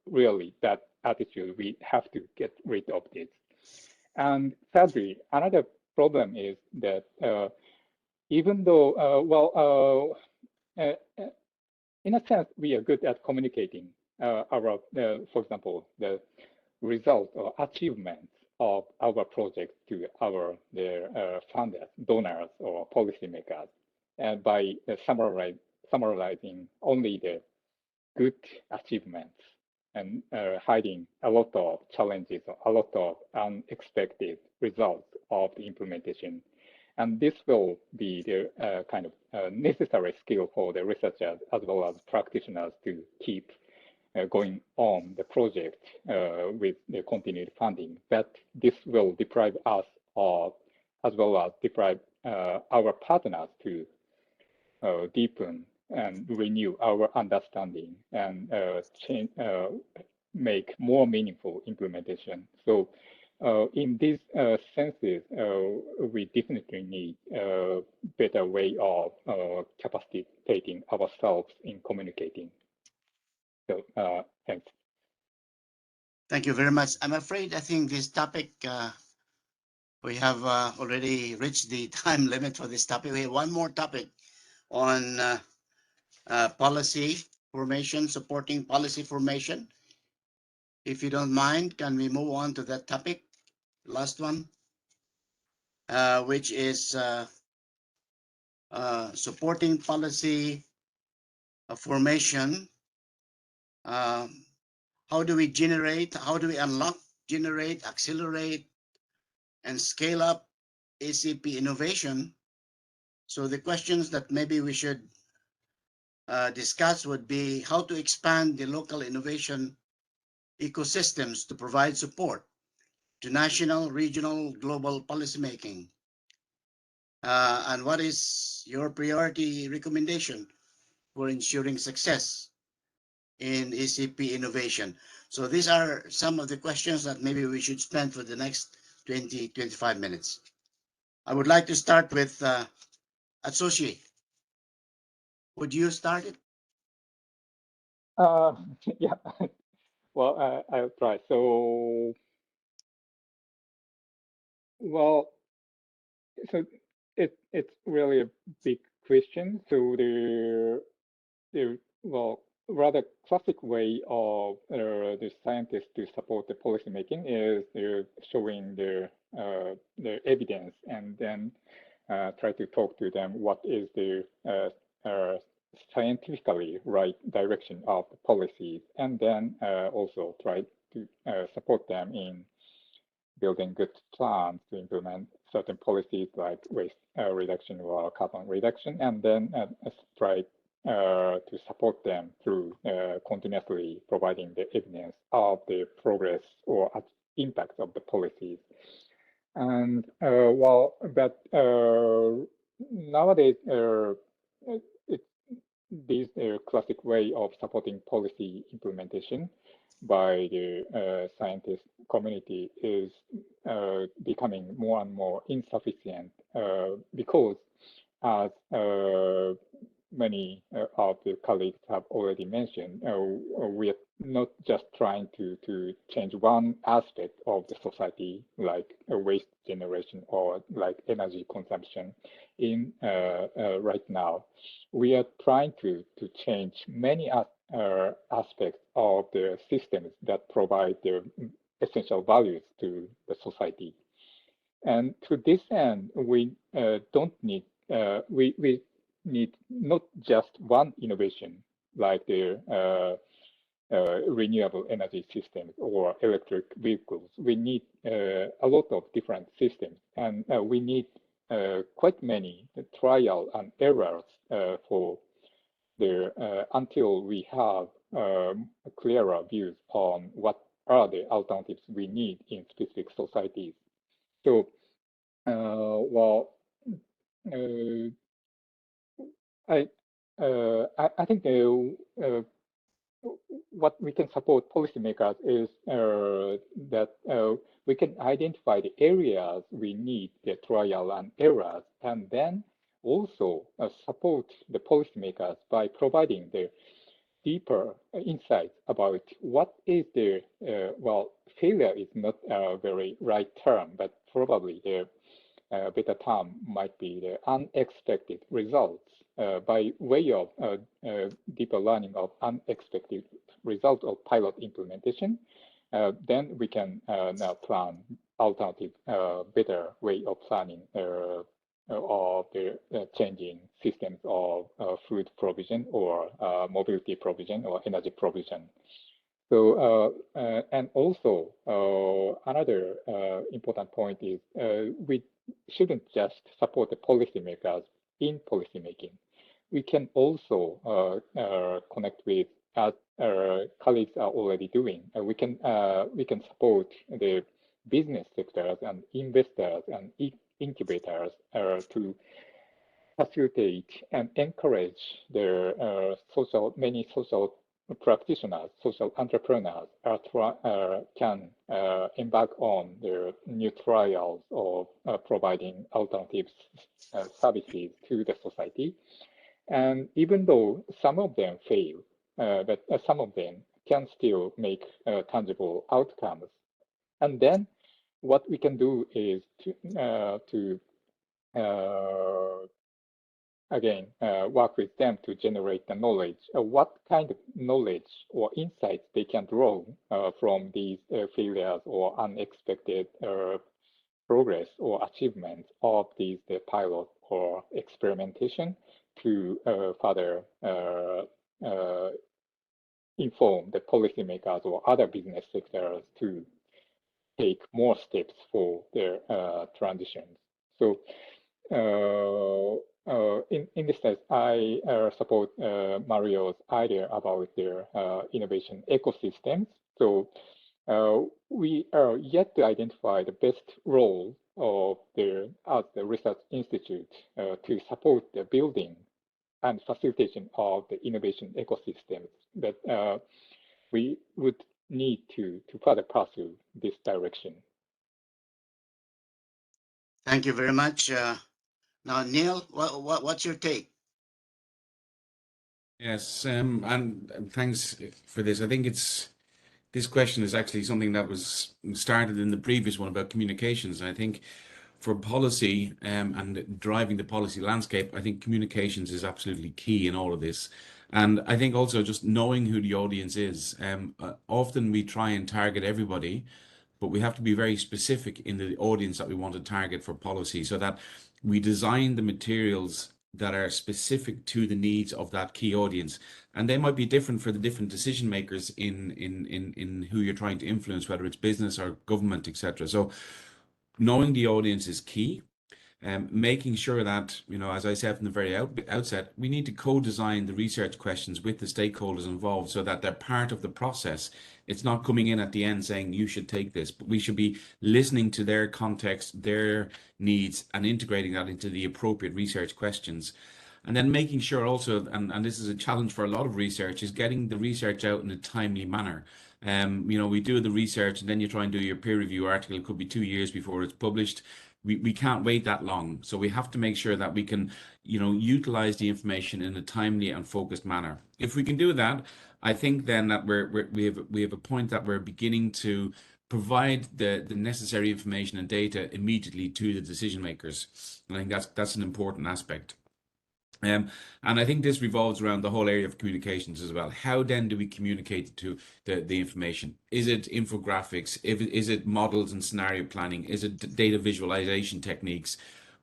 really that attitude. We have to get rid of this. And thirdly, another problem is that even though, in a sense, we are good at communicating our, for example, the result or achievements of our project to their funders, donors, or policymakers, and by summarizing only the good achievements and hiding a lot of challenges, a lot of unexpected results of the implementation. And this will be the kind of necessary skill for the researchers as well as practitioners to keep going on the project with the continued funding. But this will deprive us of, as well as deprive our partners to deepen and renew our understanding and change, make more meaningful implementation. So in these senses, we definitely need a better way of capacitating ourselves in communicating. So thanks. Thank you very much. I'm afraid I think this topic, we have already reached the time limit for this topic. We have one more topic on policy formation, supporting policy formation. If you don't mind, can we move on to that topic? last one, which is supporting policy formation. How do we unlock, generate, accelerate, and scale up SCP innovation? So the questions that maybe we should discuss would be how to expand the local innovation ecosystems to provide support to national, regional, global policymaking. And what is your priority recommendation for ensuring success in SCP innovation? So these are some of the questions that maybe we should spend for the next 20-25 minutes. I would like to start with Atsushi. Would you start it? Yeah. Well, I'll try. So, well, so it's really a big question. So the well, rather classic way of the scientists to support the policy making is showing their evidence and then try to talk to them what is the scientifically right direction of the policies, and then also try to support them in building good plans to implement certain policies like waste reduction or carbon reduction, and then try to support them through continuously providing the evidence of the progress or impact of the policies. And but nowadays, this classic way of supporting policy implementation by the scientist community is becoming more and more insufficient because, as many of the colleagues have already mentioned, we are not just trying to change one aspect of the society, like waste generation or like energy consumption in right now. We are trying to change many aspects of the systems that provide the essential values to the society. And to this end, we don't need, we need not just one innovation like the renewable energy systems or electric vehicles. We need a lot of different systems, and we need quite many trial and errors for until we have clearer views on what are the alternatives we need in specific societies. So, I think what we can support policymakers is that we can identify the areas we need the trial and errors, and then also support the policymakers by providing the deeper insights about what is the, failure is not a very right term, but probably the better term might be the unexpected results. By way of deeper learning of unexpected results of pilot implementation, then we can now plan alternative, better way of planning of the changing systems of food provision or mobility provision or energy provision. So, and also another important point is we shouldn't just support the policymakers in policymaking. We can also connect with, as colleagues are already doing. We can support the business sectors and investors and incubators to facilitate and encourage their many social practitioners, social entrepreneurs can embark on their new trials of providing alternative services to the society. And even though some of them fail, but some of them can still make tangible outcomes. And then what we can do is to again, work with them to generate the knowledge. What kind of knowledge or insights they can draw from these failures or unexpected progress or achievements of these the pilot or experimentation to further inform the policymakers or other business sectors to take more steps for their transitions. So in this sense, I support Mario's idea about their innovation ecosystems. So we are yet to identify the best role of their as the research institute to support the building and facilitation of the innovation ecosystems. But we would need to further pursue this direction. Thank you very much. Now, Neil, what's your take? Yes, and thanks for this. I think this question is actually something that was started in the previous one about communications. And I think for policy and driving the policy landscape, I think communications is absolutely key in all of this. And I think also just knowing who the audience is. Often we try and target everybody, but we have to be very specific in the audience that we want to target for policy so that we design the materials that are specific to the needs of that key audience. And they might be different for the different decision makers in who you're trying to influence, whether it's business or government, etc. So knowing the audience is key. Making sure that, as I said from the very outset, we need to co-design the research questions with the stakeholders involved so that they're part of the process. It's not coming in at the end saying you should take this, but we should be listening to their context, their needs, and integrating that into the appropriate research questions. And then making sure also, and this is a challenge for a lot of research, is getting the research out in a timely manner. We do the research and then you try and do your peer review article. It could be 2 years before it's published. We can't wait that long. So we have to make sure that we can, utilize the information in a timely and focused manner. If we can do that, I think then that we have a point that we're beginning to provide the necessary information and data immediately to the decision makers. And I think that's an important aspect. And I think this revolves around the whole area of communications as well. How then do we communicate to the information? Is it infographics? Is it models and scenario planning? Is it data visualization techniques?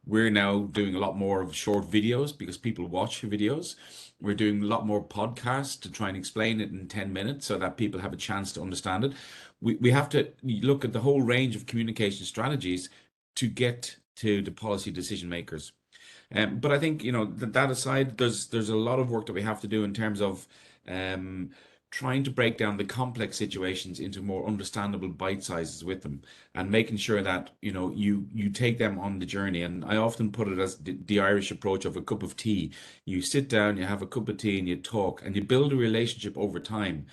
We're now doing a lot more of short videos because people watch videos. We're doing a lot more podcasts to try and explain it in 10 minutes so that people have a chance to understand it. We have to look at the whole range of communication strategies to get to the policy decision makers. But I think, that aside, there's a lot of work that we have to do in terms of trying to break down the complex situations into more understandable bite sizes with them and making sure that, you take them on the journey. And I often put it as the Irish approach of a cup of tea. You sit down, you have a cup of tea and you talk and you build a relationship over time.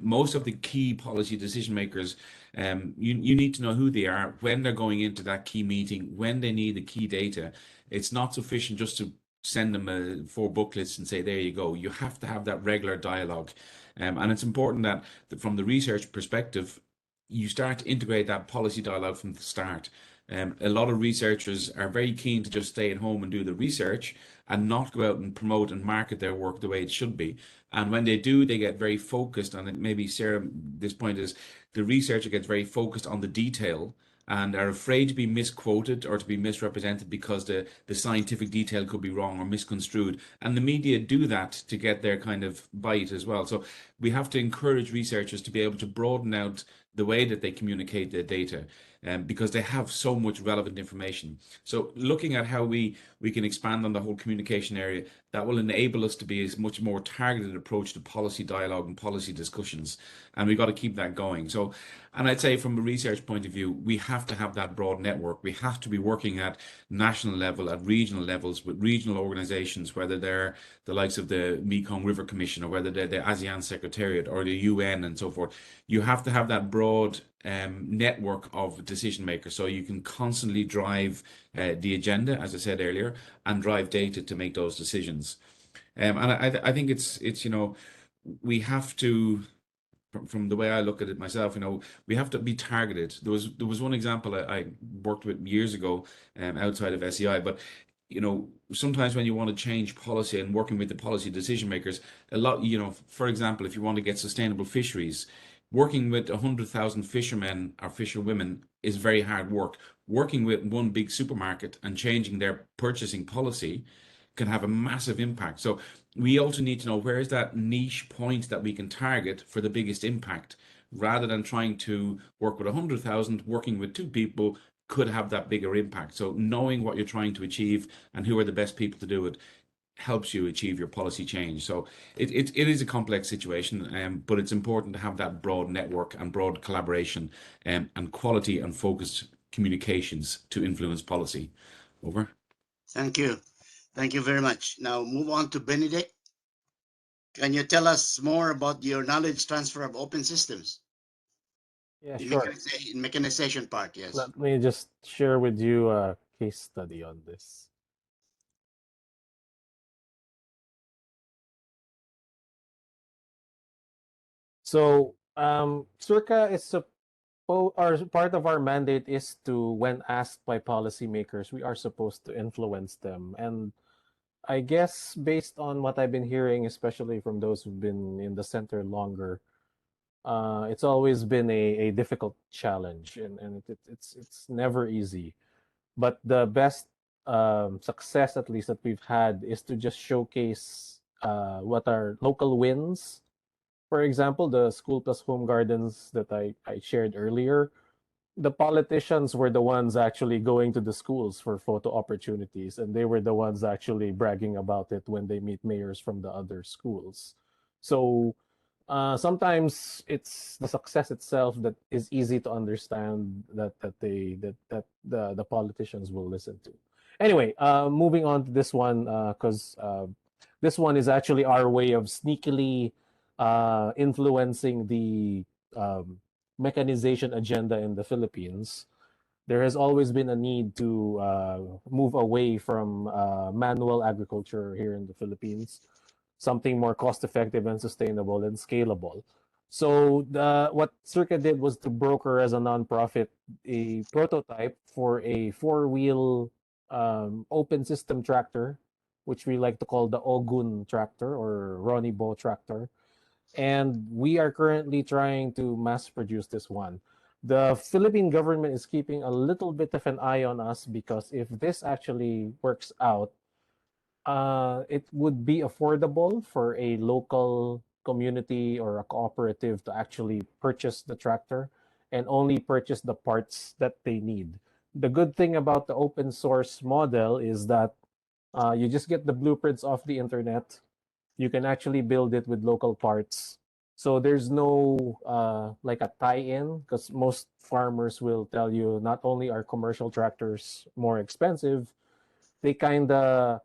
Most of the key policy decision makers, you need to know who they are, when they're going into that key meeting, when they need the key data. It's not sufficient just to send them 4 booklets and say, there you go. You have to have that regular dialogue. And it's important that from the research perspective, you start to integrate that policy dialogue from the start. A lot of researchers are very keen to just stay at home and do the research and not go out and promote and market their work the way it should be. And when they do, they get very focused on it. Maybe Sarah, this point is the researcher gets very focused on the detail and are afraid to be misquoted or to be misrepresented because the scientific detail could be wrong or misconstrued. And the media do that to get their kind of bite as well. So we have to encourage researchers to be able to broaden out the way that they communicate their data because they have so much relevant information. So looking at how we can expand on the whole communication area, that will enable us to be a much more targeted approach to policy dialogue and policy discussions. And we've got to keep that going. So, and I'd say from a research point of view, we have to have that broad network. We have to be working at national level, at regional levels with regional organizations, whether they're the likes of the Mekong River Commission or whether they're the ASEAN Secretariat or the UN and so forth. You have to have that broad network of decision makers so you can constantly drive the agenda, as I said earlier, and drive data to make those decisions. And I think it's we have to, from the way I look at it myself, we have to be targeted. There was one example I worked with years ago outside of SEI, but sometimes when you want to change policy and working with the policy decision makers, a lot, for example, if you want to get sustainable fisheries, Working with 100,000 fishermen or fisherwomen is very hard work. Working with one big supermarket and changing their purchasing policy can have a massive impact. So we also need to know where is that niche point that we can target for the biggest impact, rather than trying to work with 100,000, working with 2 people could have that bigger impact. So knowing what you're trying to achieve and who are the best people to do it helps you achieve your policy change. So it is a complex situation, but it's important to have that broad network and broad collaboration, and quality and focused communications to influence policy. Over. Thank you. Thank you very much. Now move on to Benedict. Can you tell us more about your knowledge transfer of open systems? Yeah, The sure. mechanization part, yes. Let me just share with you a case study on this. So, Circa is or part of our mandate is to, when asked by policymakers, we are supposed to influence them. And I guess based on what I've been hearing, especially from those who've been in the center longer, it's always been a difficult challenge, and it's never easy. But the best success, at least that we've had, is to just showcase what are local wins. For example, the school plus home gardens that I shared earlier, the politicians were the ones actually going to the schools for photo opportunities, and they were the ones actually bragging about it when they meet mayors from the other schools. So sometimes it's the success itself that is easy to understand, that the politicians will listen to. Anyway, moving on to this one, because this one is actually our way of sneakily influencing the mechanization agenda in the Philippines. There has always been a need to move away from manual agriculture here in the Philippines, something more cost-effective and sustainable and scalable. So what Circa did was to broker as a nonprofit a prototype for a 4-wheel open system tractor, which we like to call the Ogun tractor or Ronnie Bo tractor. And we are currently trying to mass produce this one. The Philippine government is keeping a little bit of an eye on us, because if this actually works out, it would be affordable for a local community or a cooperative to actually purchase the tractor and only purchase the parts that they need. The good thing about the open source model is that you just get the blueprints off the internet. You can actually build it with local parts. So there's no like a tie-in, because most farmers will tell you not only are commercial tractors more expensive, they kind of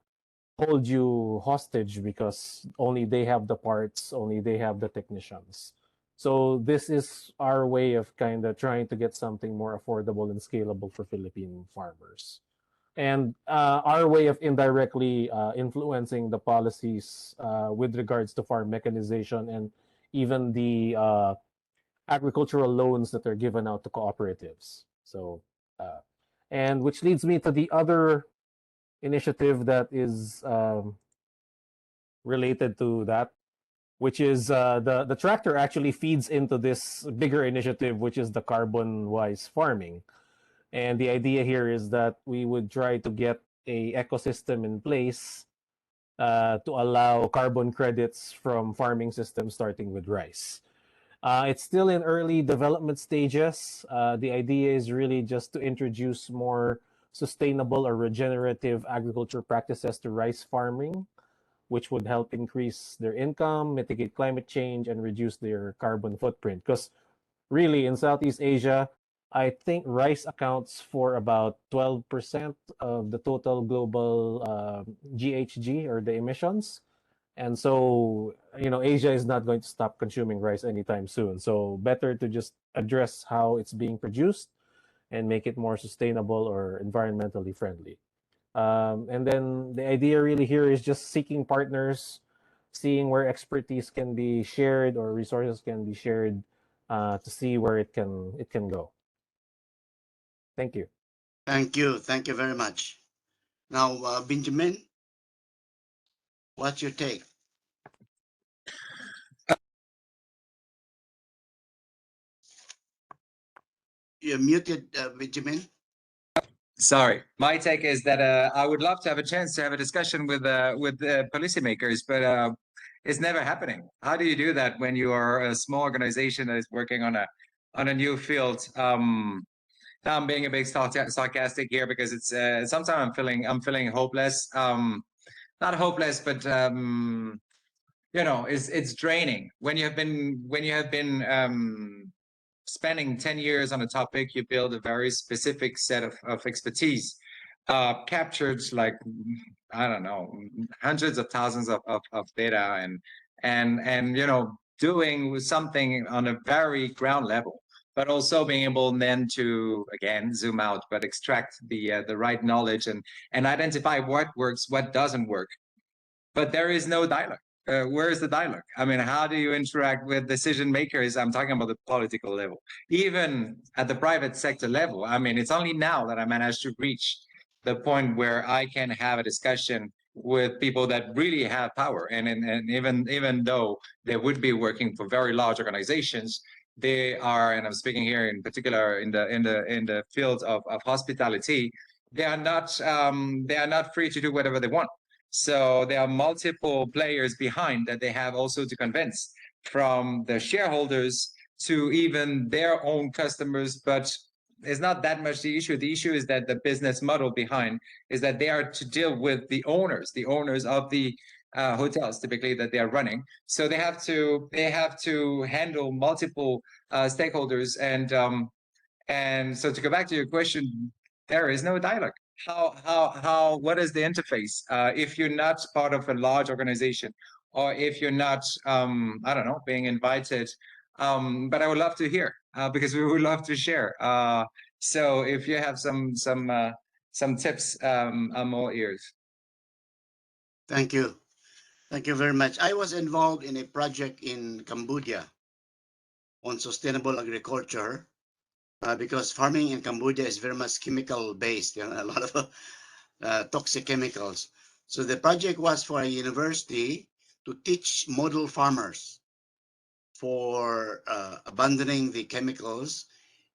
hold you hostage because only they have the parts, only they have the technicians. So this is our way of kind of trying to get something more affordable and scalable for Philippine farmers. And our way of indirectly influencing the policies with regards to farm mechanization and even the agricultural loans that are given out to cooperatives. So, and which leads me to the other initiative that is related to that, which is the tractor actually feeds into this bigger initiative, which is the carbon wise farming. And the idea here is that we would try to get a ecosystem in place to allow carbon credits from farming systems, starting with rice. It's still in early development stages. The idea is really just to introduce more sustainable or regenerative agriculture practices to rice farming, which would help increase their income, mitigate climate change, and reduce their carbon footprint. Because really, in Southeast Asia, I think rice accounts for about 12% of the total global GHG, or the emissions. And so, Asia is not going to stop consuming rice anytime soon. So better to just address how it's being produced and make it more sustainable or environmentally friendly. And then the idea really here is just seeking partners, seeing where expertise can be shared or resources can be shared to see where it can go. Thank you. Thank you. Thank you very much. Now, Benjamin, what's your take? you're muted, Benjamin. Sorry, my take is that I would love to have a chance to have a discussion with policymakers, but it's never happening. How do you do that when you are a small organization that is working on a new field? Now I'm being a bit sarcastic here because it's sometimes I'm feeling hopeless. Not hopeless, but you know, it's draining when you have been spending 10 years on a topic. You build a very specific set of expertise, captured like, I don't know, hundreds of thousands of data, and you know, doing something on a very ground level, but also being able then to, again, zoom out, but extract the right knowledge and identify what works, what doesn't work. But there is no dialogue. Where is the dialogue? I mean, how do you interact with decision makers? I'm talking about the political level, even at the private sector level. I mean, it's only now that I managed to reach the point where I can have a discussion with people that really have power. And even though they would be working for very large organizations, they are, and I'm speaking here in particular in the field of hospitality, they are not free to do whatever they want. So there are multiple players behind that they have also to convince, from the shareholders to even their own customers. But it's not that much the issue. The issue is that the business model behind is that they are to deal with the owners of the hotels, typically, that they are running. So they have to handle multiple stakeholders. And so to go back to your question, there is no dialogue. What is the interface if you're not part of a large organization, or if you're not I don't know, being invited, but I would love to hear because we would love to share. So if you have some tips, I'm all ears. Thank you very much. I was involved in a project in Cambodia on sustainable agriculture, because farming in Cambodia is very much chemical based, you know, a lot of toxic chemicals. So the project was for a university to teach model farmers for abandoning the chemicals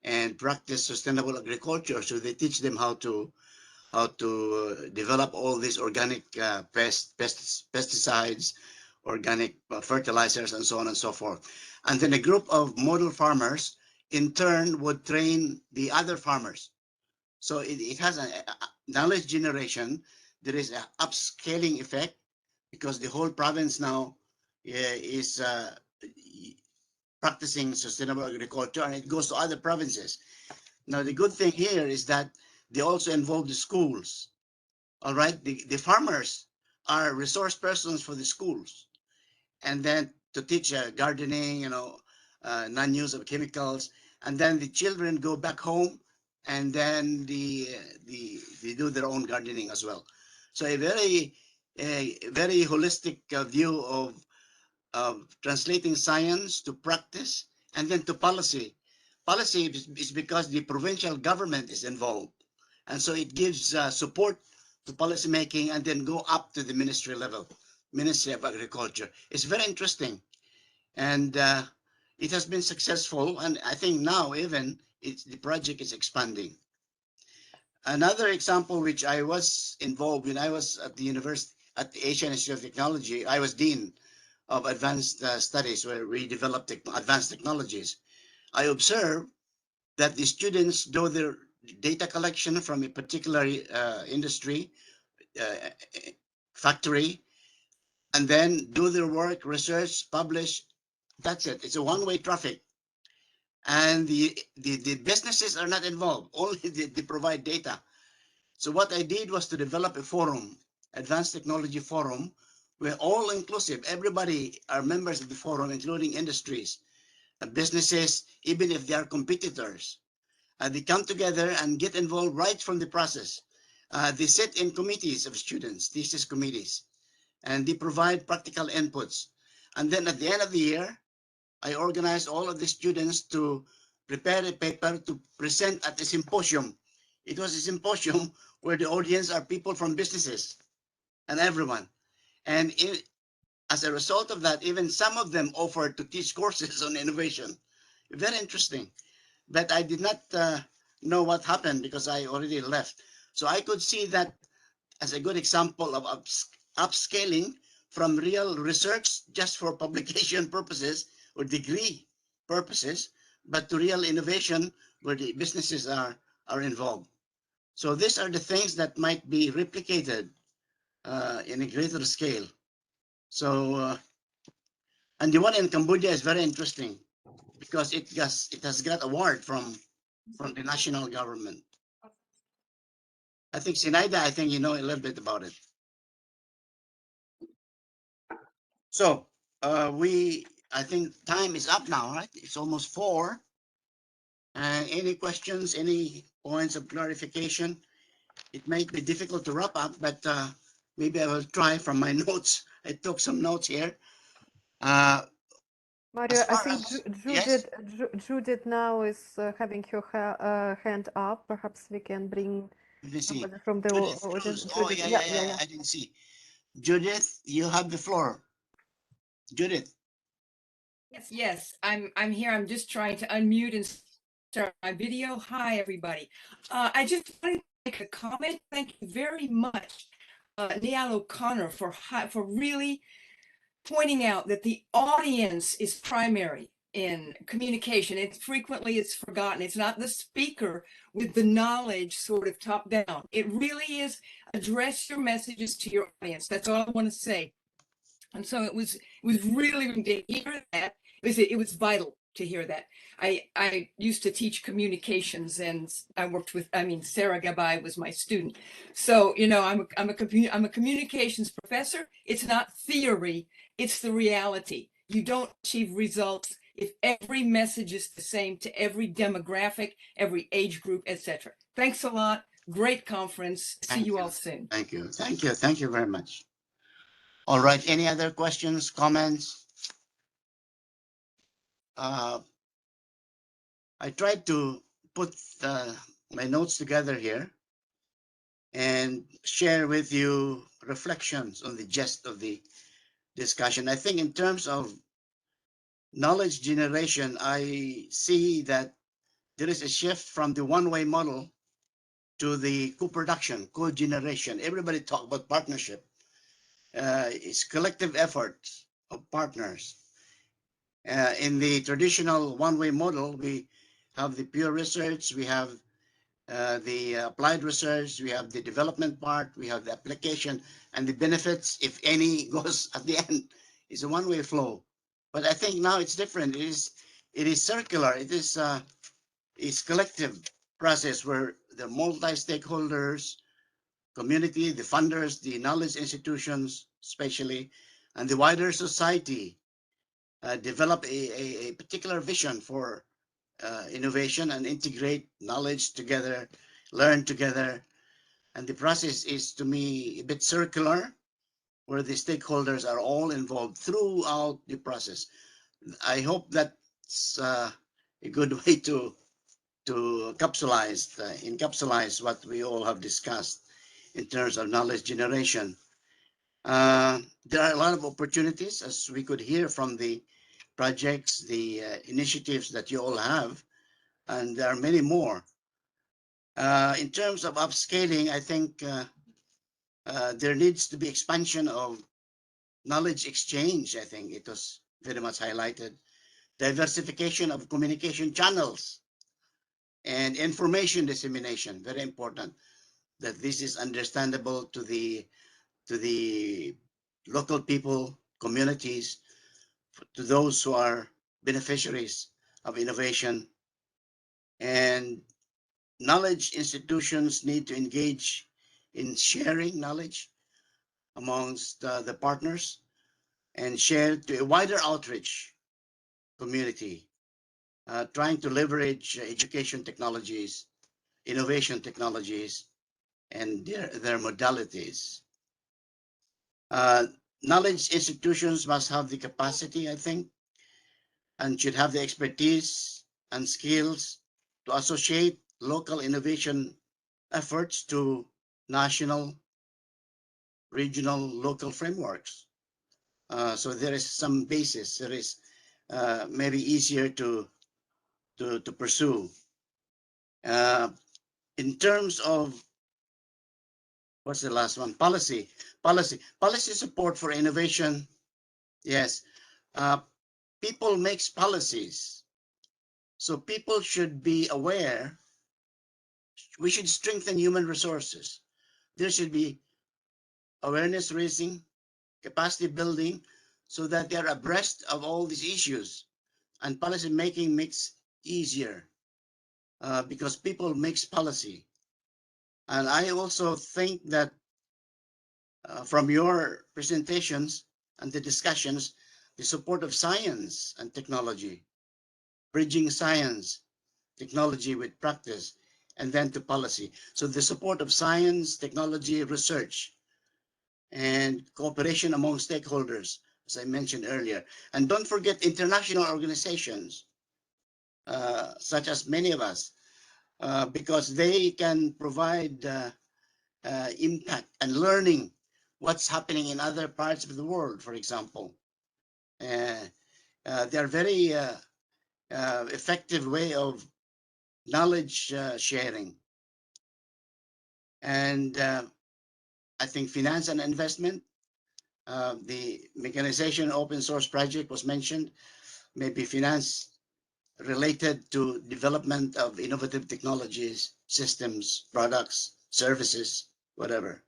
and practice sustainable agriculture. So they teach them how to develop all these organic pesticides, organic fertilizers, and so on and so forth. And then a group of model farmers in turn would train the other farmers. So it has a knowledge generation. There is an upscaling effect because the whole province now is practicing sustainable agriculture, and it goes to other provinces. Now, the good thing here is that they also involve the schools. All right, the farmers are resource persons for the schools, and then to teach gardening, you know, non-use of chemicals, and then the children go back home, and then they do their own gardening as well. So a very holistic view of translating science to practice and then to policy. Policy is because the provincial government is involved, and so it gives support to policy making, and then go up to the ministry level, Ministry of Agriculture. It's very interesting, and it has been successful, and I think now even the project is expanding. Another example which I was involved when I was at the university, at the Asian Institute of Technology, I was Dean of Advanced Studies, where we developed advanced technologies. I observed that the students do their data collection from a particular industry, factory, and then do their work, research, publish. That's it. It's a one-way traffic. And the businesses are not involved. Only they provide data. So what I did was to develop a forum, Advanced Technology Forum, where all inclusive, everybody are members of the forum, including industries, businesses, even if they are competitors. They come together and get involved right from the process. They sit in committees of students, thesis committees, and they provide practical inputs. And then at the end of the year, I organized all of the students to prepare a paper to present at a symposium. It was a symposium where the audience are people from businesses and everyone. And as a result of that, even some of them offered to teach courses on innovation. Very interesting. but I did not know what happened because I already left. So I could see that as a good example of upscaling from real research just for publication purposes or degree purposes, but to real innovation where the businesses are involved. So these are the things that might be replicated in a greater scale. So, and the one in Cambodia is very interesting because it has got award from the national government. I think Sinaida, I think you know a little bit about it. So I think time is up now, right? It's almost 4. Any questions, any points of clarification? It might be difficult to wrap up, but maybe I will try from my notes. I took some notes here. Mario, As I far think as, Judith, yes, Judith now is having her hand up. Perhaps we can bring let me see. somebody from the Judith audience. Cruz. Oh, Judith, yeah, I didn't see. Judith, you have the floor. Judith. Yes, I'm here. I'm just trying to unmute and start my video. Hi, everybody. I just wanted to make a comment. Thank you very much, Niall O'Connor, for really pointing out that the audience is primary in communication. It's forgotten. It's not the speaker with the knowledge sort of top down. It really is address your messages to your audience. That's all I want to say. And so it was really to hear that. It was vital to hear that. I used to teach communications, and I worked with. Sarah Gabai was my student. So I'm a communications professor. It's not theory. It's the reality. You don't achieve results if every message is the same to every demographic, every age group, etc. Thanks a lot. Great conference. See you all soon. Thank you. Thank you. Thank you very much. All right. Any other questions, comments? I tried to put my notes together here and share with you reflections on the gist of the discussion. I think in terms of knowledge generation, I see that there is a shift from the one-way model to the co-production, co-generation. Everybody talk about partnership. It's collective efforts of partners. In the traditional one-way model, we have the pure research, we have the applied research, we have the development part, we have the application, and the benefits, if any, goes at the end. It's a one-way flow. But I think now it's different. It is circular. It is collective process where the multi-stakeholders, community, the funders, the knowledge institutions, especially, and the wider society develop a particular vision for innovation and integrate knowledge together, learn together. And the process is, to me, a bit circular, where the stakeholders are all involved throughout the process. I hope that's a good way to encapsulize what we all have discussed in terms of knowledge generation. There are a lot of opportunities, as we could hear from the projects, the initiatives that you all have, and there are many more. In terms of upscaling, I think there needs to be expansion of knowledge exchange. I think it was very much highlighted. Diversification of communication channels and information dissemination, very important, that this is understandable to the local people, communities, to those who are beneficiaries of innovation. And knowledge institutions need to engage in sharing knowledge amongst the partners and share to a wider outreach community, trying to leverage education technologies, innovation technologies, and their modalities. Knowledge institutions must have the capacity, I think, and should have the expertise and skills to associate local innovation efforts to national, regional, local frameworks. So there is some basis. There is maybe easier to to pursue. In terms of, what's the last one? Policy support for innovation. Yes, people makes policies, so people should be aware. We should strengthen human resources. There should be awareness raising, capacity building, so that they're abreast of all these issues, and policy making makes easier because people makes policy. And I also think that from your presentations and the discussions, the support of science and technology, bridging science, technology with practice, and then to policy. So the support of science, technology, research, and cooperation among stakeholders, as I mentioned earlier. And don't forget international organizations, such as many of us, because they can provide impact and learning what's happening in other parts of the world, for example. They're very effective way of knowledge sharing. And I think finance and investment, the mechanization open source project was mentioned, maybe finance related to development of innovative technologies, systems, products, services, whatever.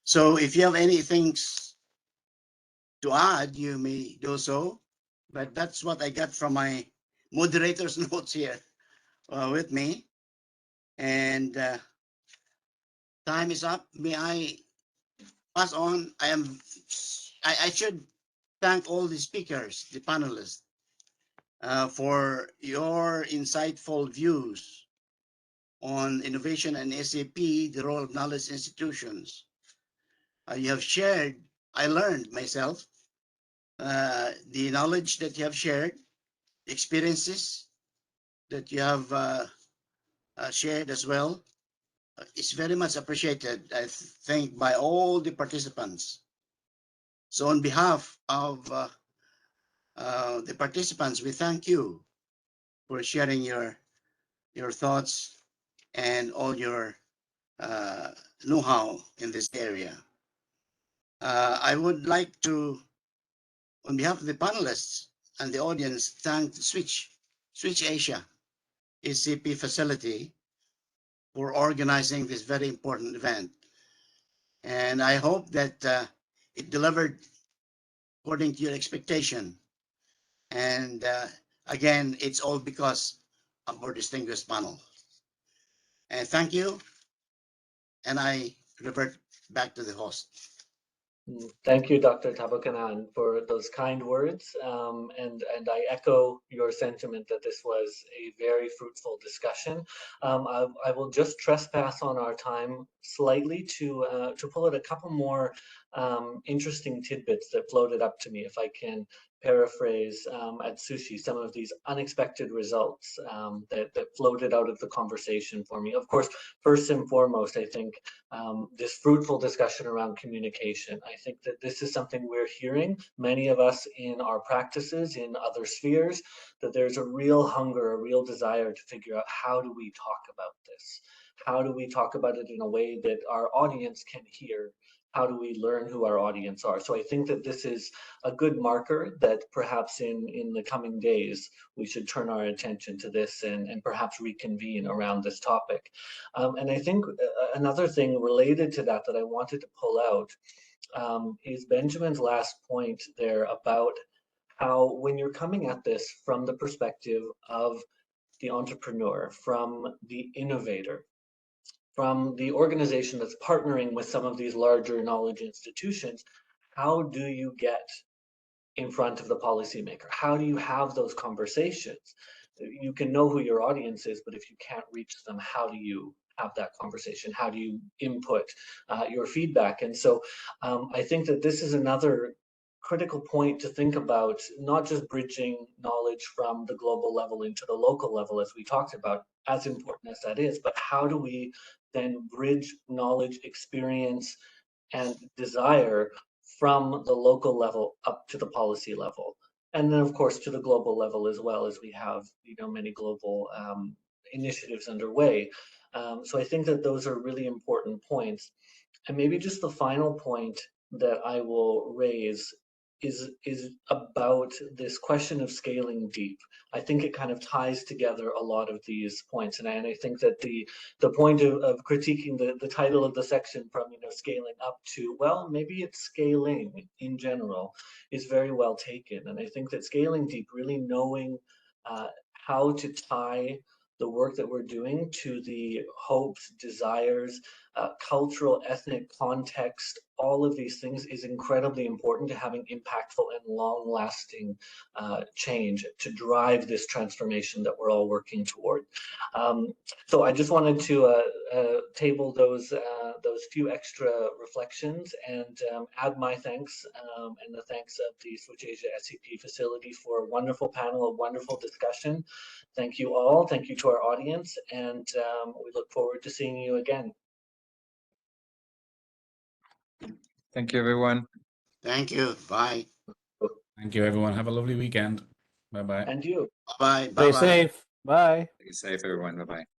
So if you have anything to add, you may do so, but that's what I got from my moderator's notes here with me. And time is up. May I pass on? I should thank all the speakers, the panelists, for your insightful views on innovation and SAP, the role of knowledge institutions. You have shared, I learned myself, the knowledge that you have shared, experiences that you have shared as well. It's very much appreciated, I think, by all the participants. So on behalf of the participants, we thank you for sharing your thoughts and all your know-how in this area. I would like to, on behalf of the panelists and the audience, thank Switch Asia SCP facility for organizing this very important event. And I hope that it delivered according to your expectation. And again, it's all because of our distinguished panel. And thank you. And I revert back to the host. Thank you, Dr. Tabukanan, for those kind words. And I echo your sentiment that this was a very fruitful discussion. I will just trespass on our time slightly to pull out a couple more interesting tidbits that floated up to me, if I can paraphrase at Sushi, some of these unexpected results that floated out of the conversation for me. Of course, first and foremost, I think this fruitful discussion around communication. I think that this is something we're hearing, many of us in our practices in other spheres, that there's a real hunger, a real desire to figure out, how do we talk about this? How do we talk about it in a way that our audience can hear? How do we learn who our audience are? So I think that this is a good marker that perhaps in the coming days, we should turn our attention to this and perhaps reconvene around this topic. And I think another thing related to that I wanted to pull out is Benjamin's last point there about how, when you're coming at this from the perspective of the entrepreneur, from the innovator, from the organization that's partnering with some of these larger knowledge institutions, how do you get in front of the policymaker? How do you have those conversations? You can know who your audience is, but if you can't reach them, how do you have that conversation? How do you input your feedback? And so I think that this is another critical point to think about, not just bridging knowledge from the global level into the local level, as we talked about, as important as that is, but how do we then bridge knowledge, experience, and desire from the local level up to the policy level? and then of course to the global level as well, as we have many global initiatives underway. So I think that those are really important points. And maybe just the final point that I will raise is about this question of scaling deep. I think it kind of ties together a lot of these points, and I think that the point of critiquing the title of the section from scaling up to, well, maybe it's scaling in general, is very well taken. And I think that scaling deep, really knowing how to tie the work that we're doing to the hopes, desires, cultural, ethnic context, all of these things is incredibly important to having impactful and long-lasting change to drive this transformation that we're all working toward. So I just wanted to table those few extra reflections and add my thanks and the thanks of the Switch Asia SCP facility for a wonderful panel, a wonderful discussion. Thank you all. Thank you to our audience, and we look forward to seeing you again. Thank you, everyone. Thank you. Bye. Thank you, everyone. Have a lovely weekend. Bye-bye. And you. Bye. Stay Bye. safe. Bye. Stay safe, everyone. Bye-bye.